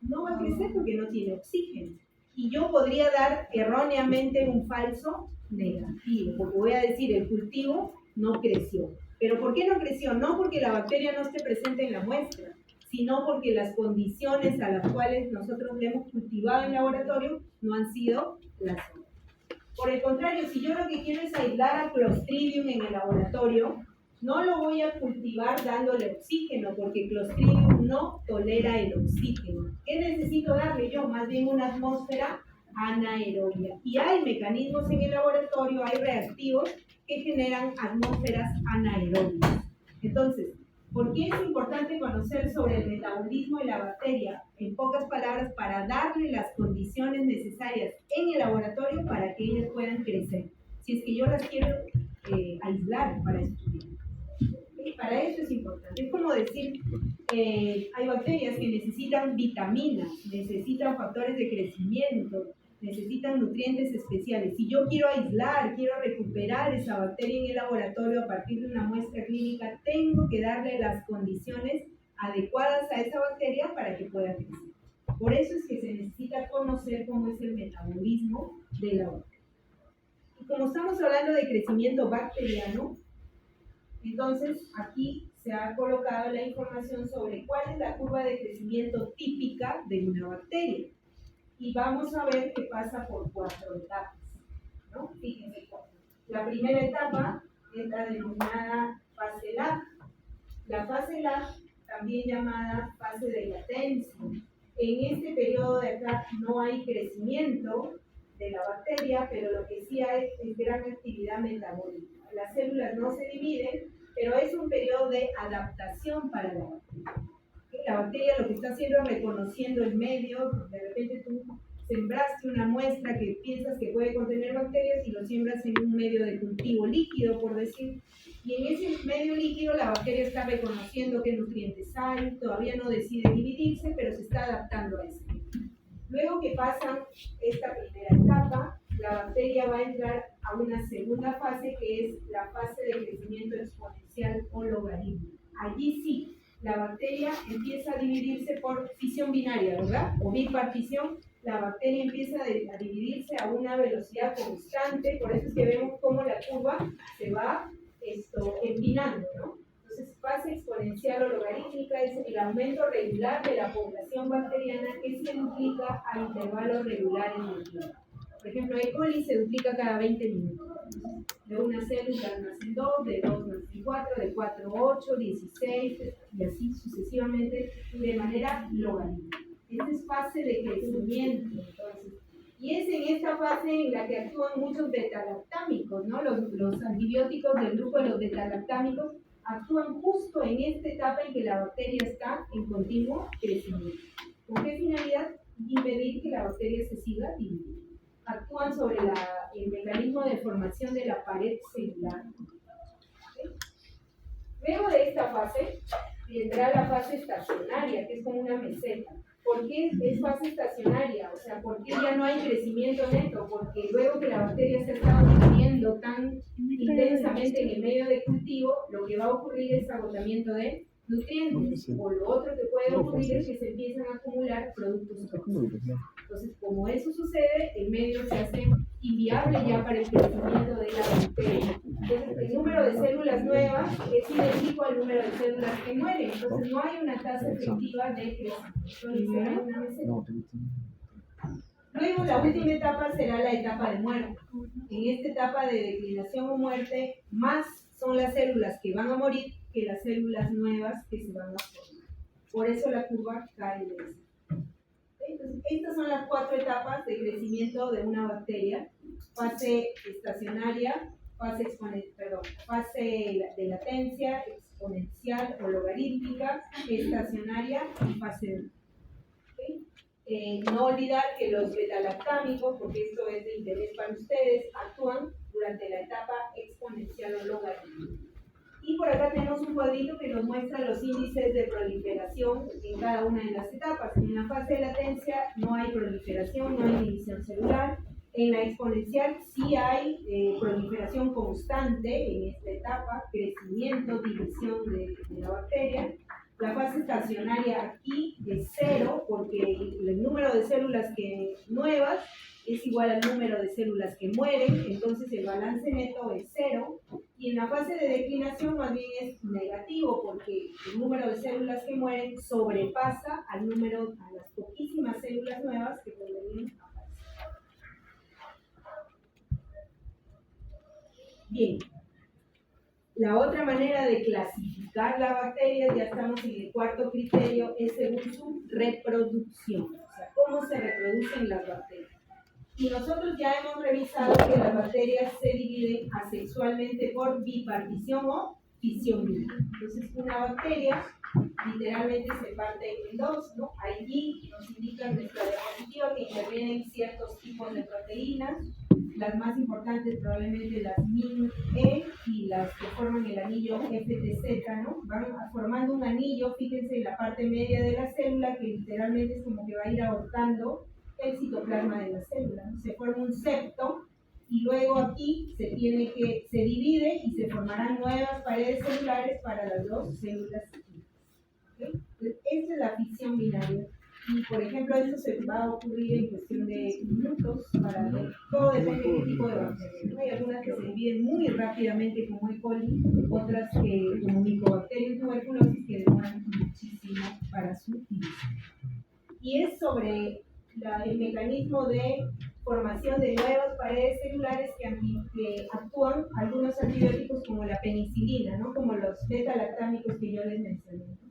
No va a crecer porque no tiene oxígeno. Y yo podría dar erróneamente un falso negativo, porque voy a decir el cultivo no creció. ¿Pero por qué no creció? No porque la bacteria no esté presente en la muestra, sino porque las condiciones a las cuales nosotros le hemos cultivado en laboratorio no han sido las mismas. Por el contrario, si yo lo que quiero es aislar a Clostridium en el laboratorio, no lo voy a cultivar dándole oxígeno, porque Clostridium no tolera el oxígeno. ¿Qué necesito darle yo? Más bien una atmósfera anaerobia. Y hay mecanismos en el laboratorio, hay reactivos que generan atmósferas anaerobias. Entonces, ¿por qué es importante conocer sobre el metabolismo de la bacteria? En pocas palabras, para darle las condiciones necesarias en el laboratorio para que ellas puedan crecer. Si es que yo las quiero aislar para estudiar. Para eso es importante. Es como decir, hay bacterias que necesitan vitaminas, necesitan factores de crecimiento, necesitan nutrientes especiales. Si yo quiero aislar, quiero recuperar esa bacteria en el laboratorio a partir de una muestra clínica, tengo que darle las condiciones adecuadas a esa bacteria para que pueda crecer. Por eso es que se necesita conocer cómo es el metabolismo de la bacteria. Y como estamos hablando de crecimiento bacteriano, entonces aquí se ha colocado la información sobre cuál es la curva de crecimiento típica de una bacteria. Y vamos a ver que pasa por 4 etapas, ¿no? Fíjense, la primera etapa es la denominada fase lag. La fase lag, también llamada fase de latencia. En este periodo de acá no hay crecimiento de la bacteria, pero lo que sí hay es gran actividad metabólica. Las células no se dividen, pero es un periodo de adaptación para la bacteria. La bacteria lo que está haciendo es reconociendo el medio. De repente tú sembraste una muestra que piensas que puede contener bacterias y lo siembras en un medio de cultivo líquido, por decir, y en ese medio líquido la bacteria está reconociendo qué nutrientes hay, todavía no decide dividirse, pero se está adaptando a eso. Luego que pasan esta primera etapa, la bacteria va a entrar a una segunda fase, que es la fase de crecimiento exponencial o logarítmico. Allí sí, la bacteria empieza a dividirse por fisión binaria, ¿verdad? O bipartición. La bacteria empieza a dividirse a una velocidad constante, por eso es que vemos cómo la curva se va empinando, ¿no? Entonces, fase exponencial o logarítmica es el aumento regular de la población bacteriana que se duplica a intervalos regulares de tiempo. Por ejemplo, E. coli se duplica cada 20 minutos. De una célula nacen 2, de 2 nacen 4, de 4 8, 16, y así sucesivamente de manera logarítmica. Esta es fase de crecimiento, entonces. Y es en esta fase en la que actúan muchos betalactámicos, ¿no? Los antibióticos del grupo de los betalactámicos actúan justo en esta etapa en que la bacteria está en continuo crecimiento. ¿Con qué finalidad? Impedir que la bacteria se siga dividiendo. Actúan sobre el mecanismo de formación de la pared celular. ¿Okay? Luego de esta fase, vendrá la fase estacionaria, que es como una meseta. ¿Por qué es fase estacionaria? O sea, ¿por qué ya no hay crecimiento neto? Porque luego que la bacteria se ha estado dividiendo tan intensamente en el medio de cultivo, lo que va a ocurrir es agotamiento de nutrientes. O lo otro que puede ocurrir es que se empiezan a acumular productos tóxicos. Entonces, como eso sucede, el medio se hace inviable ya para el crecimiento de la bacteria. Entonces, el número de células nuevas es idéntico al número de células que mueren. Entonces, no hay una tasa efectiva de crecimiento. Luego, la última etapa será la etapa de muerte. En esta etapa de declinación o muerte, más son las células que van a morir que las células nuevas que se van a formar. Por eso la curva cae de eso. Entonces, estas son las 4 etapas de crecimiento de una bacteria: fase estacionaria, fase de latencia, exponencial o logarítmica, estacionaria y fase de... No olvidar que los betalactámicos, porque esto es de interés para ustedes, actúan durante la etapa exponencial o logarítmica. Y por acá tenemos un cuadrito que nos muestra los índices de proliferación en cada una de las etapas. En la fase de latencia no hay proliferación, no hay división celular. En la exponencial sí hay proliferación constante en esta etapa, crecimiento, división de la bacteria. La fase estacionaria aquí es 0 porque el número de células nuevas es igual al número de células que mueren, entonces el balance neto es 0. Y en la fase de declinación más bien es negativo porque el número de células que mueren sobrepasa a las poquísimas células nuevas que podrían aparecer. Bien. La otra manera de clasificar las bacterias, ya estamos en el cuarto criterio, es según su reproducción, o sea, cómo se reproducen las bacterias. Y nosotros ya hemos revisado que las bacterias se dividen asexualmente por bipartición o fisión binaria. Entonces, una bacteria literalmente se parte en dos, ¿no? Allí nos indica nuestra diapositiva que intervienen ciertos tipos de proteínas, las más importantes probablemente las MIN-E y las que forman el anillo FTZ, ¿no? Van formando un anillo, fíjense en la parte media de la célula, que literalmente es como que va a ir ahorcando el citoplasma de la célula, ¿no? Se forma un septo y luego aquí se divide y se formarán nuevas paredes celulares para las dos células. ¿Okay? Entonces, esta es la fisión binaria. Y, por ejemplo, esto se va a ocurrir en cuestión de minutos. Todo depende de qué tipo de bacteria, ¿no? Hay algunas que se dividen muy rápidamente, como E. coli, otras que, como Mycobacterium tuberculosis, que demoran muchísimo para su división. Y es sobre el mecanismo de formación de nuevas paredes celulares que actúan algunos antibióticos como la penicilina, ¿no? Como los beta-lactámicos que yo les mencioné, ¿no?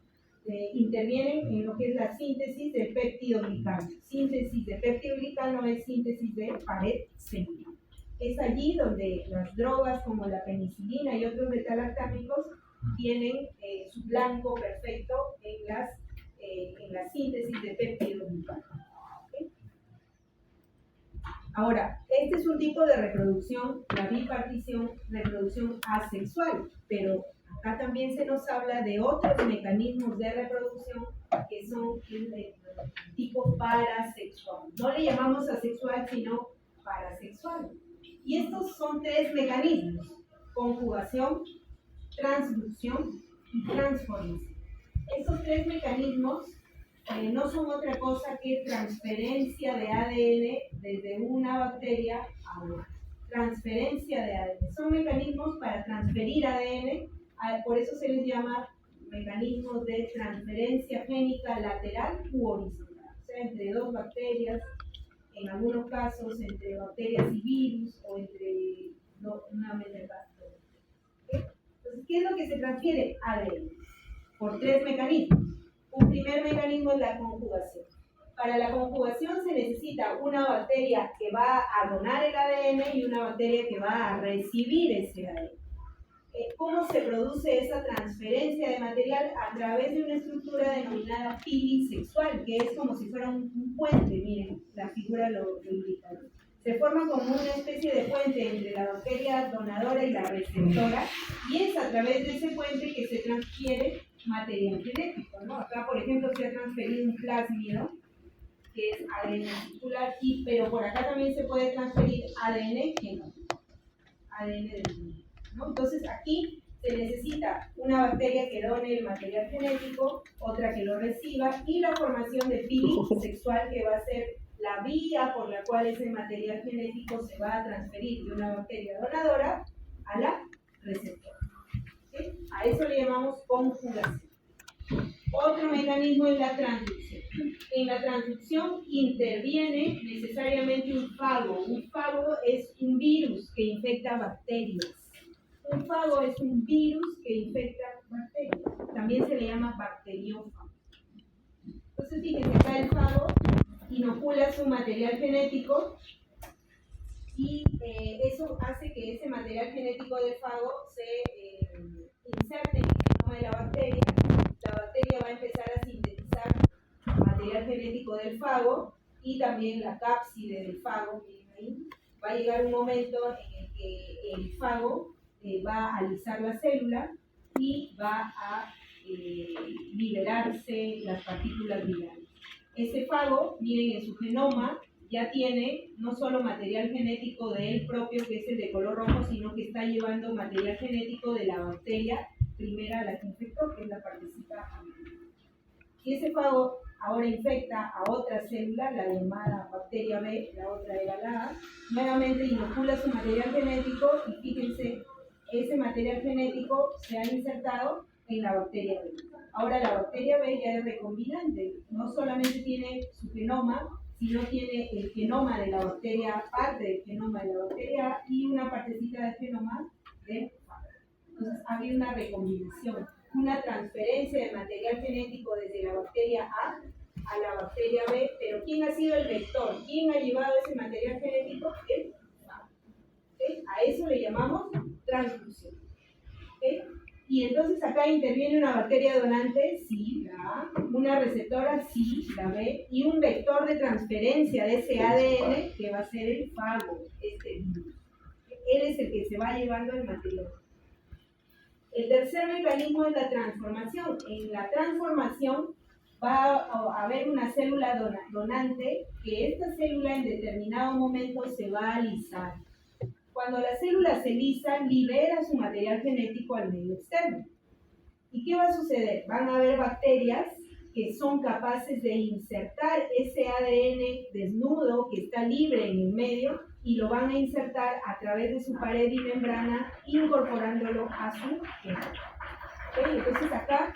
Intervienen en lo que es la síntesis de peptidoglicano. Síntesis de peptidoglicano es síntesis de pared celular. Es allí donde las drogas como la penicilina y otros beta-lactámicos tienen su blanco perfecto en la síntesis de peptidoglicano. ¿Okay? Ahora, este es un tipo de reproducción, la bipartición, reproducción asexual, pero acá también se nos habla de otros mecanismos de reproducción que son de tipo parasexual. No le llamamos asexual, sino parasexual. Y estos son tres mecanismos: conjugación, transducción y transformación. Estos tres mecanismos no son otra cosa que transferencia de ADN desde una bacteria a otra. Transferencia de ADN. Son mecanismos para transferir ADN, por eso se les llama mecanismos de transferencia génica lateral u horizontal. O sea, entre dos bacterias, en algunos casos entre bacterias y virus, o entre una metacastro. Entonces, ¿qué es lo que se transfiere? ADN. Por tres mecanismos. Un primer mecanismo es la conjugación. Para la conjugación se necesita una bacteria que va a donar el ADN y una bacteria que va a recibir ese ADN. ¿Cómo se produce esa transferencia de material? A través de una estructura denominada pilisexual, que es como si fuera un puente. Miren, la figura lo indica. Se forma como una especie de puente entre la bacteria donadora y la receptora, y es a través de ese puente que se transfiere material genético, ¿no? Acá, por ejemplo, se ha transferido un plásmido, que es ADN circular, pero por acá también se puede transferir ADN genómico, ADN del niño, ¿no? Entonces, aquí se necesita una bacteria que done el material genético, otra que lo reciba, y la formación de pilisexual, que va a ser la vía por la cual ese material genético se va a transferir de una bacteria donadora a la receptora. ¿Sí? A eso le llamamos conjugación. Otro mecanismo es la transducción. En la transducción interviene necesariamente un fago. Un fago es un virus que infecta bacterias. Un fago es un virus que infecta bacterias. También se le llama bacteriófago. Entonces, fíjense, acá el fago inocula su material genético y eso hace que ese material genético del fago se inserte en el genoma de la bacteria. La bacteria va a empezar a sintetizar material genético del fago y también la cápside del fago. Ahí va a llegar un momento en el que el fago va a alisar la célula y va a liberarse las partículas virales. Ese fago, miren, en su genoma ya tiene no solo material genético de él propio, que es el de color rojo, sino que está llevando material genético de la bacteria primera a la que infectó, que es la partecita amarilla. Si ese fago ahora infecta a otra célula, la llamada bacteria B, la otra era la A, nuevamente inocula su material genético y fíjense, ese material genético se ha insertado en la bacteria B. Ahora la bacteria B ya es recombinante, no solamente tiene su genoma, sino tiene el genoma de la bacteria, parte del genoma de la bacteria A y una partecita del genoma de A. Entonces ha habido una recombinación, una transferencia de material genético desde la bacteria A a la bacteria B, pero ¿quién ha sido el vector? ¿Quién ha llevado ese material genético? El A. ¿Okay? A eso le llamamos transfusión. ¿Okay? Y entonces acá interviene una bacteria donante, sí, la A, una receptora, sí, la B, y un vector de transferencia de ese ADN que va a ser el fago, este virus. Él es el que se va llevando el material. El tercer mecanismo es la transformación. En la transformación va a haber una célula donante que esta célula en determinado momento se va a alisar. Cuando la célula se lisa, libera su material genético al medio externo. ¿Y qué va a suceder? Van a haber bacterias que son capaces de insertar ese ADN desnudo que está libre en el medio y lo van a insertar a través de su pared y membrana, incorporándolo a su genoma. ¿Okay? Entonces acá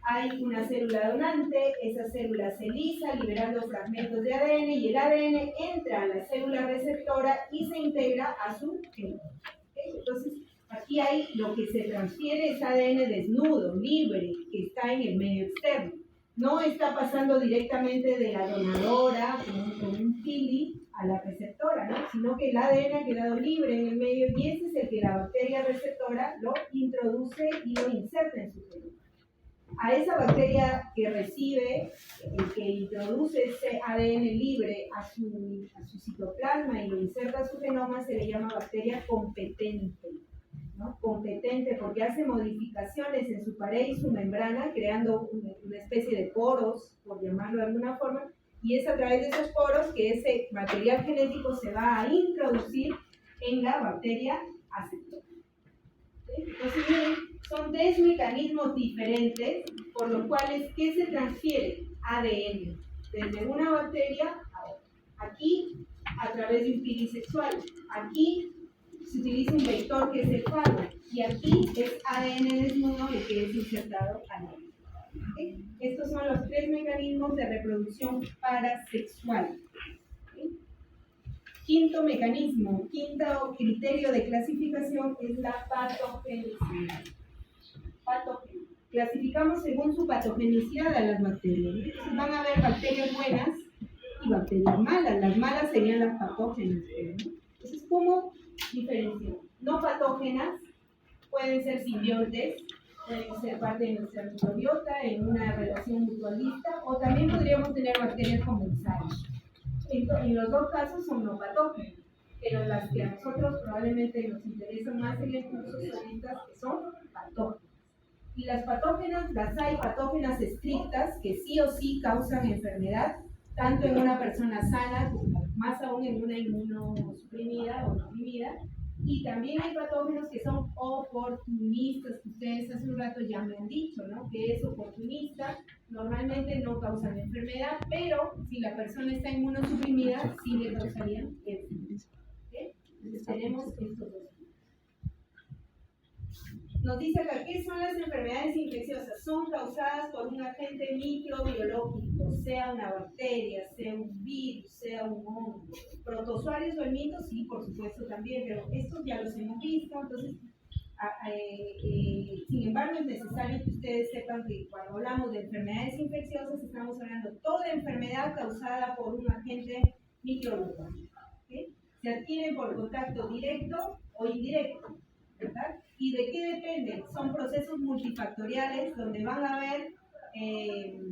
hay una célula donante, esa célula se lisa, liberando fragmentos de ADN, y el ADN entra a la célula receptora y se integra a su genoma. ¿Okay? Entonces, aquí hay lo que se transfiere es ADN desnudo, libre, que está en el medio externo. No está pasando directamente de la donadora con un pili a la receptora, ¿no? Sino que el ADN ha quedado libre en el medio y ese es el que la bacteria receptora lo introduce y lo inserta en su genoma. A esa bacteria que recibe, que introduce ese ADN libre a su citoplasma y lo inserta a su genoma, se le llama bacteria competente, ¿no? Competente porque hace modificaciones en su pared y su membrana, creando una especie de poros, por llamarlo de alguna forma, y es a través de esos poros que ese material genético se va a introducir en la bacteria aceptora. ¿Sí? Entonces, miren, son tres mecanismos diferentes por los cuales, ¿qué se transfiere? ADN, desde una bacteria a otra. Aquí, a través de un pili sexual. Aquí, se utiliza un vector que es el fago. Y aquí es ADN desnudo el que es insertado al óvulo. ¿Okay? Estos son los tres mecanismos de reproducción parasexual. ¿Okay? Quinto mecanismo, quinto criterio de clasificación es la patogenicidad. Clasificamos según su patogenicidad a las bacterias. Entonces van a haber bacterias buenas y bacterias malas. Las malas serían las patógenas. Entonces, ¿cómo diferenciamos? No patógenas pueden ser simbiontes, pueden ser parte de nuestra microbiota en una relación mutualista, o también podríamos tener bacterias comensales. En los dos casos son no patógenas, pero las que a nosotros probablemente nos interesan más en el curso son estas que son patógenas. Y las patógenas, las hay patógenas estrictas que sí o sí causan enfermedad, tanto en una persona sana como más aún en una inmunosuprimida o deprimida. Y también hay patógenos que son oportunistas, que ustedes hace un rato ya me han dicho, ¿no? Que es oportunista, normalmente no causan enfermedad, pero si la persona está inmunosuprimida, sí le causarían enfermedad. ¿Okay? Entonces tenemos estos dos. Nos dice acá, ¿qué son las enfermedades infecciosas? Son causadas por un agente microbiológico, sea una bacteria, sea un virus, sea un hongo. Protozoarios o mitos, sí, por supuesto también, pero estos ya los hemos visto, entonces, sin embargo, es necesario que ustedes sepan que cuando hablamos de enfermedades infecciosas, estamos hablando de toda enfermedad causada por un agente microbiológico. ¿Okay? Se adquieren por contacto directo o indirecto, ¿verdad? ¿Y de qué dependen? Son procesos multifactoriales donde van a haber,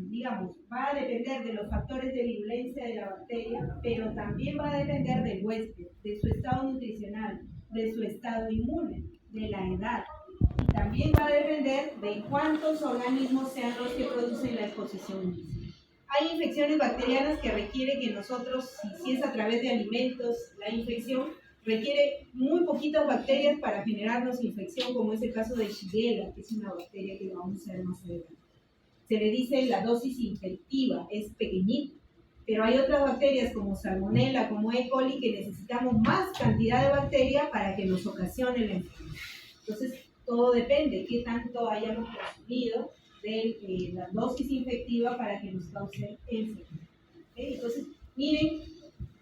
digamos, va a depender de los factores de virulencia de la bacteria, pero también va a depender del huésped, de su estado nutricional, de su estado inmune, de la edad. Y también va a depender de cuántos organismos sean los que producen la exposición misma. Hay infecciones bacterianas que requiere que nosotros, si es a través de alimentos, la infección requiere muy poquitas bacterias para generarnos infección, como es el caso de Shigella, que es una bacteria que vamos a ver más adelante. se le dice la dosis infectiva, es pequeñita. Pero hay otras bacterias como Salmonella, como E. coli, que necesitamos más cantidad de bacteria para que nos ocasione la enfermedad. Entonces, todo depende qué tanto hayamos consumido de la dosis infectiva para que nos cause enfermedad. ¿Okay? Entonces, miren,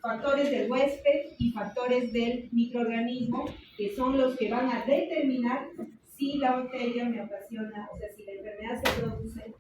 factores del huésped y factores del microorganismo, que son los que van a determinar si la bacteria me ocasiona, o sea, si la enfermedad se produce.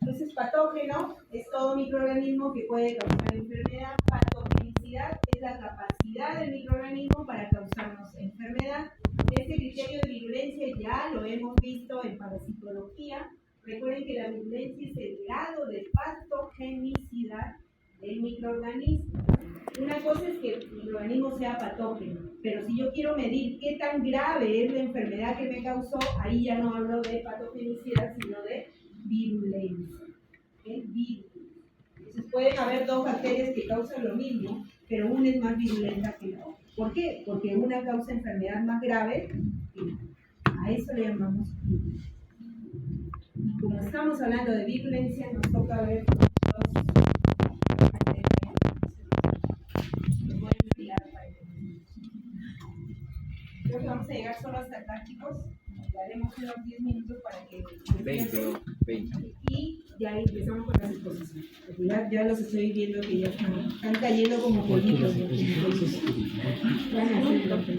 Entonces, patógeno es todo microorganismo que puede causar enfermedad. Patogenicidad es la capacidad del microorganismo para causarnos enfermedad. Este criterio de virulencia ya lo hemos visto en parasitología. Recuerden que la virulencia es el grado de patogenicidad del microorganismo. Una cosa es que el microorganismo sea patógeno, pero si yo quiero medir qué tan grave es la enfermedad que me causó, ahí ya no hablo de patogenicidad, sino de virulencia. Entonces pueden haber dos bacterias que causan lo mismo, pero una es más virulenta que la otra. ¿Por qué? Porque una causa enfermedad más grave que la otra. A eso le llamamos virulencia. Y como estamos hablando de virulencia, nos toca ver dos bacterias. Lo pueden mirar para que creo que vamos a llegar solo hasta acá, chicos. Daremos unos 10 minutos para que 20. y ya empezamos con las exposiciones. Ya los estoy viendo que ya están cayendo como pollitos. Van a hacer lo que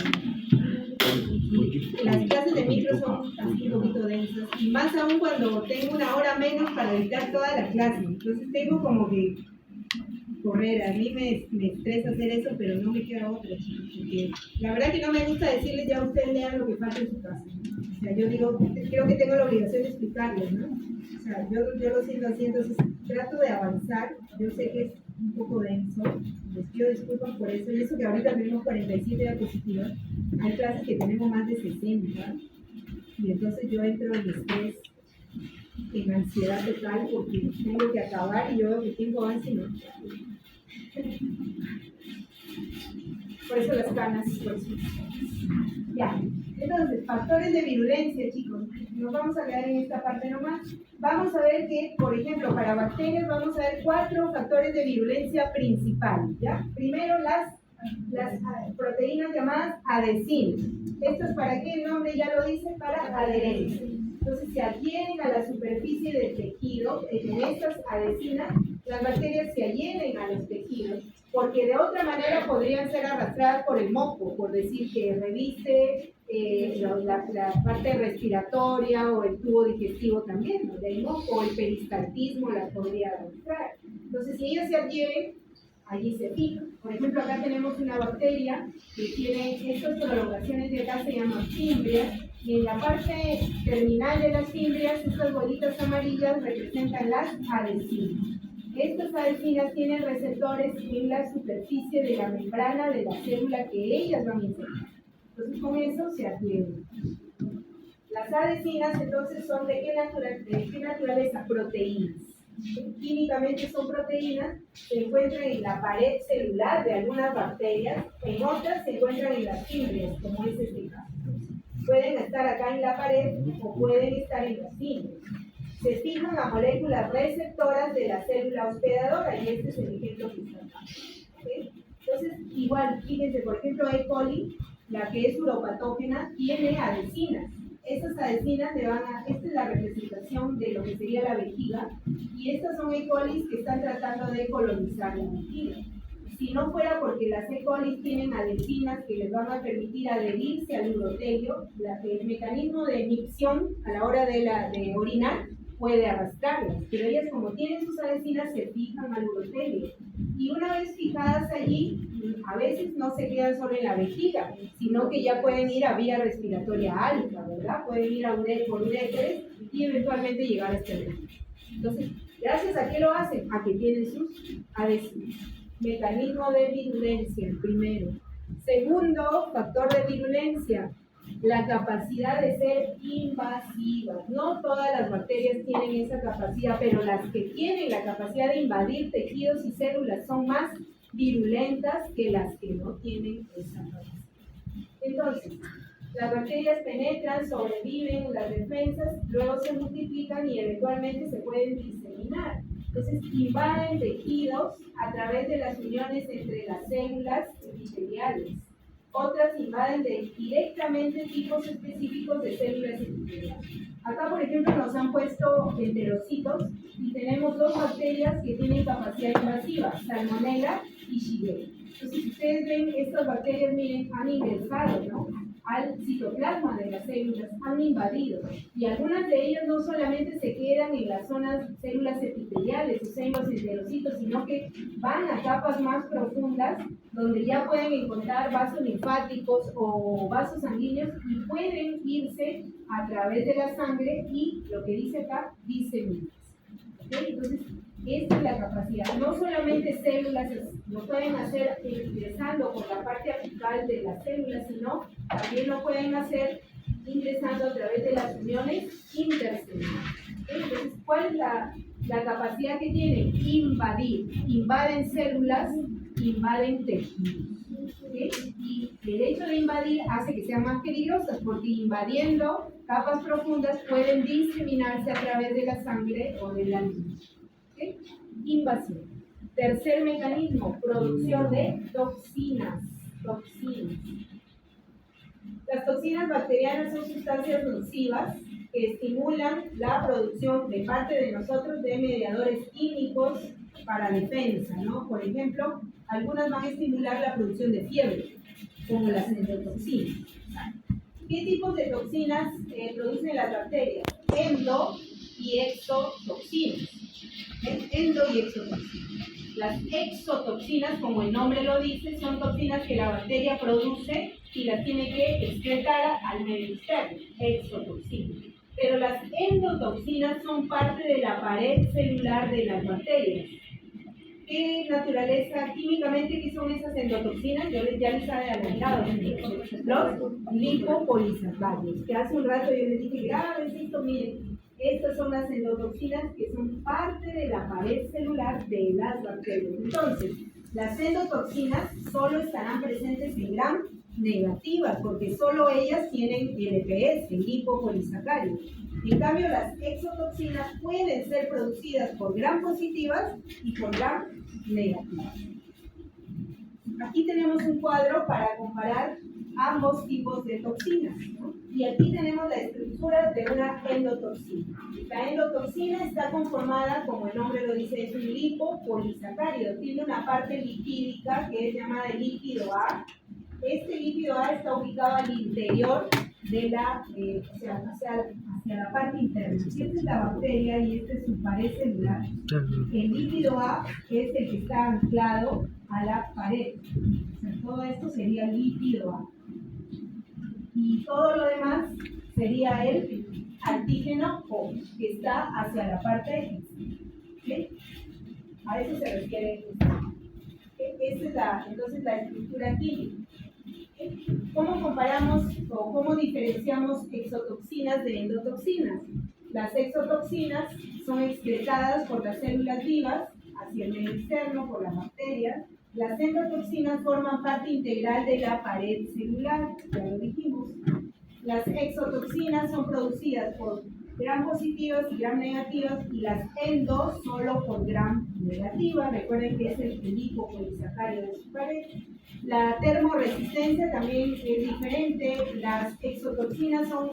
las clases de micro son así un poquito densas, y más aún cuando tengo una hora menos para editar toda la clase. Entonces tengo como que correr. A mí me estresa hacer eso, pero no me queda otra, chicos, porque la verdad que no me gusta decirles ya ustedes lean lo que falta en su casa, ¿no? O sea, yo digo, creo que tengo la obligación de explicarles, ¿no? O sea, yo lo siento así, entonces trato de avanzar. Yo sé que es un poco denso, les pido disculpas por eso, y eso que ahorita tenemos 47 diapositivas, hay clases que tenemos más de 60, y entonces yo entro en estrés, en ansiedad total, porque tengo que acabar y yo veo que el tiempo avanza y no. Por eso las canas, por eso. Ya, entonces, factores de virulencia, chicos. Nos vamos a quedar en esta parte nomás. Vamos a ver que, por ejemplo, para bacterias vamos a ver 4 factores de virulencia principales, ¿ya? Primero, las proteínas llamadas adhesinas. ¿Esto es para qué? El nombre ya lo dice, para adherencia. Entonces, se adhieren a la superficie del tejido. En estas adhesinas, las bacterias se adhieren a los tejidos, porque de otra manera podrían ser arrastradas por el moco, por decir que reviste la parte respiratoria o el tubo digestivo también, ¿no? Del moco, o el peristaltismo las podría arrastrar. Entonces, si ellas se adhieren, allí se fijan. Por ejemplo, acá tenemos una bacteria que tiene estas prolongaciones de acá, se llaman fimbrias, y en la parte terminal de las fimbrias, estas bolitas amarillas representan las adhesinas. Estas adhesinas tienen receptores en la superficie de la membrana de la célula que ellas van a infectar. Entonces, con eso se adhieren. Las adhesinas, entonces, son ¿de qué naturaleza? Proteínas. Químicamente son proteínas, se encuentran en la pared celular de algunas bacterias, en otras se encuentran en las fimbrias, como es este caso. Pueden estar acá en la pared o pueden estar en las fimbrias. Se fijan a moléculas receptoras de la célula hospedadora, y este es el ejemplo que está acá. ¿Okay? Entonces, igual, fíjense, por ejemplo, E. coli, la que es uropatógena, tiene adhesinas. Estas adhesinas esta es la representación de lo que sería la vejiga, y estas son E. colis que están tratando de colonizar la vejiga. Si no fuera porque las E. colis tienen adhesinas que les van a permitir adherirse al urotelio, el mecanismo de micción a la hora de orinar puede arrastrarlas, pero ellas, como tienen sus adhesinas, se fijan al urotelio, y una vez fijadas allí, a veces no se quedan solo en la vejiga, sino que ya pueden ir a vía respiratoria alta, ¿verdad? Pueden ir por uréteres y eventualmente llegar a este nivel. Entonces, ¿gracias a qué lo hacen? A que tienen sus adhesinas. Mecanismo de virulencia, el primero. Segundo factor de virulencia, la capacidad de ser invasivas. No todas las bacterias tienen esa capacidad, pero las que tienen la capacidad de invadir tejidos y células son más virulentas que las que no tienen esa capacidad. Entonces, Las bacterias penetran, sobreviven las defensas, luego se multiplican y eventualmente se pueden diseminar. Entonces invaden tejidos a través de las uniones entre las células epiteliales. Otras invaden directamente tipos específicos de células epiteliales. Acá, por ejemplo, nos han puesto enterocitos y tenemos dos bacterias que tienen capacidad invasiva, Salmonella y Shigella. Entonces, si ustedes ven, estas bacterias, miren, han ingresado, ¿no?, al citoplasma de las células, han invadido. Y algunas de ellas no solamente se quedan en las células epiteliales, o sea, en los enterocitos, sino que van a capas más profundas, donde ya pueden encontrar vasos linfáticos o vasos sanguíneos y pueden irse a través de la sangre y, lo que dice acá, diseminarse. ¿Okay? Entonces, esta es la capacidad. No solamente células lo pueden hacer ingresando por la parte apical de las células, sino también lo pueden hacer ingresando a través de las uniones intercelulares. ¿Okay? Entonces, ¿cuál es la capacidad que tienen? Invadir. Invaden células, invaden tejidos. ¿Okay? Y el hecho de invadir hace que sean más peligrosas, porque invadiendo capas profundas pueden diseminarse a través de la sangre o de la linfa. ¿Okay? Invasión. Tercer mecanismo, producción de toxinas. Las toxinas bacterianas son sustancias nocivas que estimulan la producción de parte de nosotros de mediadores químicos para defensa, ¿no? Por ejemplo, algunas van a estimular la producción de fiebre, como las endotoxinas. ¿Qué tipos de toxinas producen las bacterias? Endo y exotoxinas. Endo y exotoxinas. Las exotoxinas, como el nombre lo dice, son toxinas que la bacteria produce y las tiene que excretar al medio externo, exotoxinas. Pero las endotoxinas son parte de la pared celular de las bacterias. ¿Qué naturaleza, químicamente, qué son esas endotoxinas? Yo ya les había adelantado, los lipopolisacáridos, que hace un rato yo les dije, graben esto, miren, estas son las endotoxinas que son parte de la pared celular de las bacterias. Entonces, las endotoxinas solo estarán presentes en gram negativas, porque solo ellas tienen LPS, lipopolisacáridos. En cambio, las exotoxinas pueden ser producidas por gram positivas y por gram negativas. Aquí tenemos un cuadro para comparar ambos tipos de toxinas, ¿no? Y aquí tenemos la estructura de una endotoxina. La endotoxina está conformada, como el nombre lo dice, es un lipopolisacárido. Tiene una parte lipídica que es llamada el lípido A. Este lípido A está ubicado al interior de hacia la parte interna. Esta es la bacteria y esta es su pared celular. El lípido A es el que está anclado a la pared. O sea, todo esto sería el lípido A. Y todo lo demás sería el antígeno O, que está hacia la parte externa. ¿Okay? A eso se refiere. Esta es entonces la estructura química. ¿Cómo comparamos o cómo diferenciamos exotoxinas de endotoxinas? Las exotoxinas son excretadas por las células vivas hacia el medio externo por las bacterias. Las endotoxinas forman parte integral de la pared celular, ya lo dijimos. Las exotoxinas son producidas por gram positivas y gram negativas, y las endo solo por gram negativa. Recuerden que es el lipopolisacárido de su pared. La termoresistencia también es diferente. Las exotoxinas son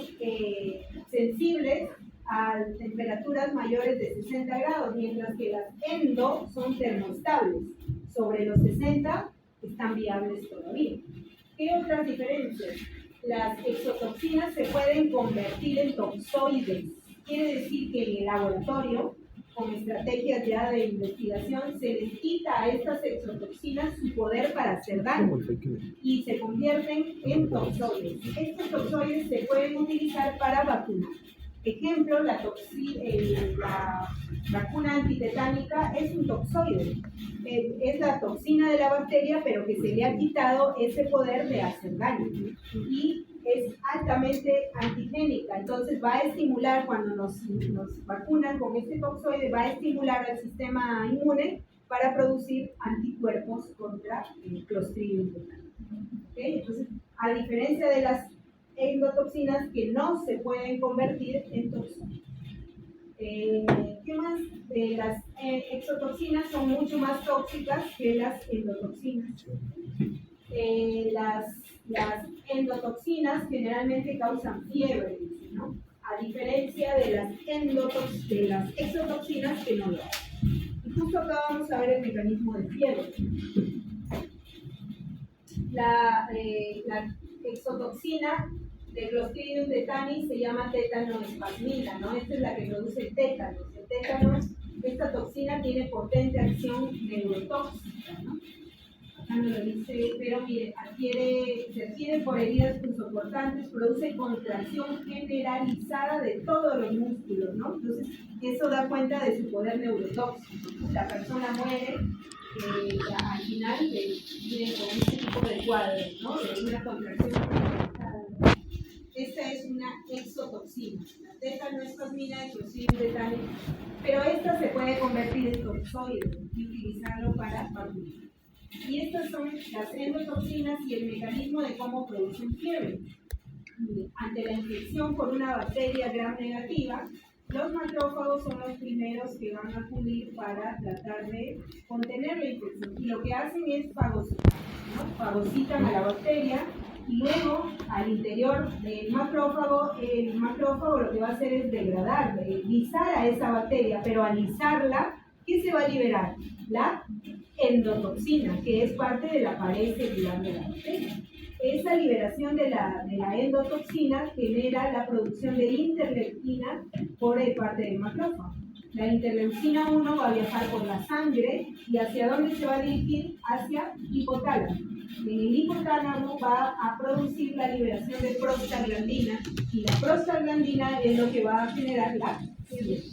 sensibles a temperaturas mayores de 60 grados, mientras que las endo son termoestables. Sobre los 60 están viables todavía. ¿Qué otras diferencias? Las exotoxinas se pueden convertir en toxoides. Quiere decir que en el laboratorio, con estrategias ya de investigación, se les quita a estas exotoxinas su poder para hacer daño y se convierten en toxoides. Estos toxoides se pueden utilizar para vacunar. Ejemplo, la vacuna antitetánica es un toxoide. Es la toxina de la bacteria, pero que se le ha quitado ese poder de hacer daño. Y es altamente antigénica, entonces va a estimular, cuando nos vacunan con este toxoide, va a estimular al sistema inmune para producir anticuerpos contra el Clostridium. ¿Okay? Entonces, a diferencia de las endotoxinas que no se pueden convertir en toxinas. ¿Qué más? Las exotoxinas son mucho más tóxicas que las endotoxinas. Las endotoxinas generalmente causan fiebre, ¿no? A diferencia de las exotoxinas que no lo hacen. Y justo acá vamos a ver el mecanismo de fiebre. La exotoxina de Clostridium tetani se llama tetanoespasmina, ¿no? Esta es la que produce el tétanos. El tétanos, esta toxina tiene potente acción neurotóxica, ¿no? Acá no lo dice, pero mire, se adquiere por heridas punzocortantes, produce contracción generalizada de todos los músculos, ¿no? Entonces, eso da cuenta de su poder neurotóxico. La persona muere, al final viene con este tipo de cuadros, ¿no? De una contracción generalizada. Esta es una exotoxina. La tetanoespasmina de Clostridium tetani, pero esta se puede convertir en toxoide y utilizarlo para vacunar. Y estas son las endotoxinas y el mecanismo de cómo producen fiebre. Ante la infección por una bacteria gram negativa, los macrófagos son los primeros que van a acudir para tratar de contener la infección. Y lo que hacen es fagocitar, ¿no? Fagocitan a la bacteria y luego al interior del macrófago, el macrófago lo que va a hacer es degradar, lisar a esa bacteria, pero al lisarla, ¿qué se va a liberar? La endotoxina, que es parte de la pared celular de la bacteria. Esa liberación de la endotoxina genera la producción de interleucina por parte del macrófago. La interleucina 1 va a viajar por la sangre y ¿hacia dónde se va a dirigir? Hacia hipotálamo. En el hipotálamo va a producir la liberación de prostaglandina y la prostaglandina es lo que va a generar la fiebre.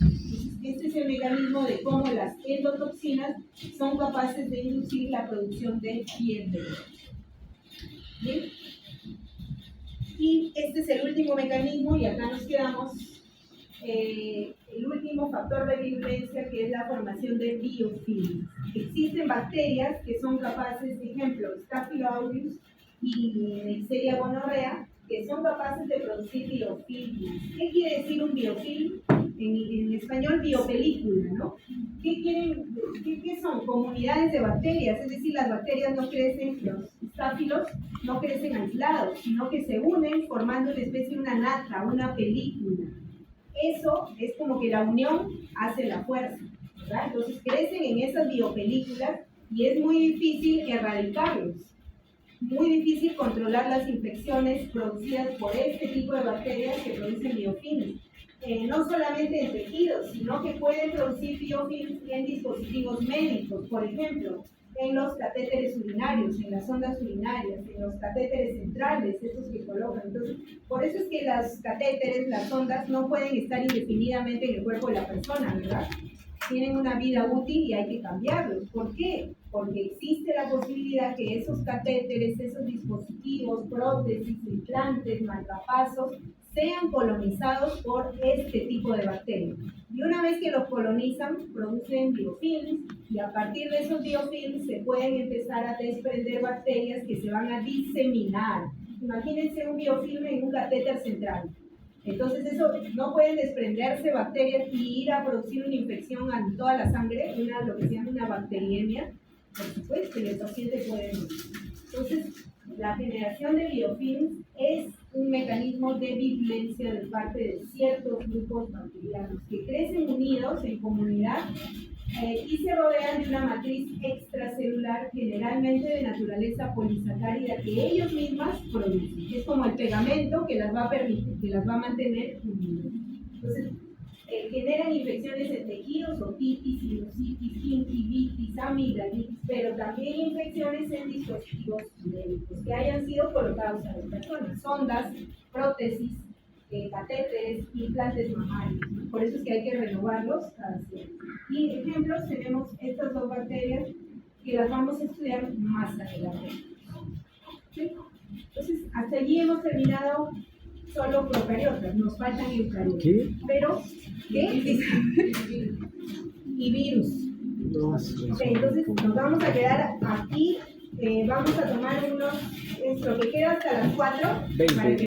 Este es el mecanismo de cómo las endotoxinas son capaces de inducir la producción de fiebre. ¿Bien? Y este es el último mecanismo, y acá nos quedamos, el último factor de virulencia, que es la formación de biofilms. Existen bacterias que son capaces, ejemplo, Staphylococcus aureus y Neisseria gonorrhea, que son capaces de producir biofilms. ¿Qué quiere decir un biofilm? En español, biopelícula, ¿no? ¿Qué son? Comunidades de bacterias, es decir, las bacterias no crecen, los estáfilos no crecen aislados, sino que se unen formando una especie de una nata, una película. Eso es como que la unión hace la fuerza, ¿verdad? Entonces crecen en esas biopelículas y es muy difícil erradicarlos. Muy difícil controlar las infecciones producidas por este tipo de bacterias que producen biofilms. No solamente en tejidos, sino que pueden producir biofilms en dispositivos médicos, por ejemplo, en los catéteres urinarios, en las sondas urinarias, en los catéteres centrales, esos que colocan. Entonces, por eso es que las catéteres, las sondas, no pueden estar indefinidamente en el cuerpo de la persona, ¿verdad? Tienen una vida útil y hay que cambiarlos. ¿Por qué? Porque existe la posibilidad que esos catéteres, esos dispositivos, prótesis, implantes, marcapasos, sean colonizados por este tipo de bacterias. Y una vez que los colonizan, producen biofilms, y a partir de esos biofilms se pueden empezar a desprender bacterias que se van a diseminar. Imagínense un biofilm en un catéter central. Entonces eso, no pueden desprenderse bacterias y ir a producir una infección a toda la sangre, lo que se llama una bacteriemia. Por supuesto, el paciente puede morir. Entonces, la generación de biofilms es un mecanismo de virulencia de parte de ciertos grupos bacterianos que crecen unidos en comunidad y se rodean de una matriz extracelular, generalmente de naturaleza polisacárida, que ellos mismas producen. Es como el pegamento que las va a permitir, que las va a mantener unidas. Entonces, generan infecciones en tejidos, otitis, sinusitis, gingivitis, amigdalitis, pero también infecciones en dispositivos médicos que hayan sido colocados a las personas, sondas, prótesis, catéteres, implantes mamarios, ¿no? Por eso es que hay que renovarlos cada cierto. Y ejemplos, tenemos estas dos bacterias que las vamos a estudiar más adelante. ¿Sí? Entonces, hasta allí hemos terminado solo procariotas, nos faltan eucariotas. ¿Qué? Pero, ¿qué? Y virus. No, okay, entonces nos vamos a quedar aquí, vamos a tomar lo que queda hasta las 4. 20.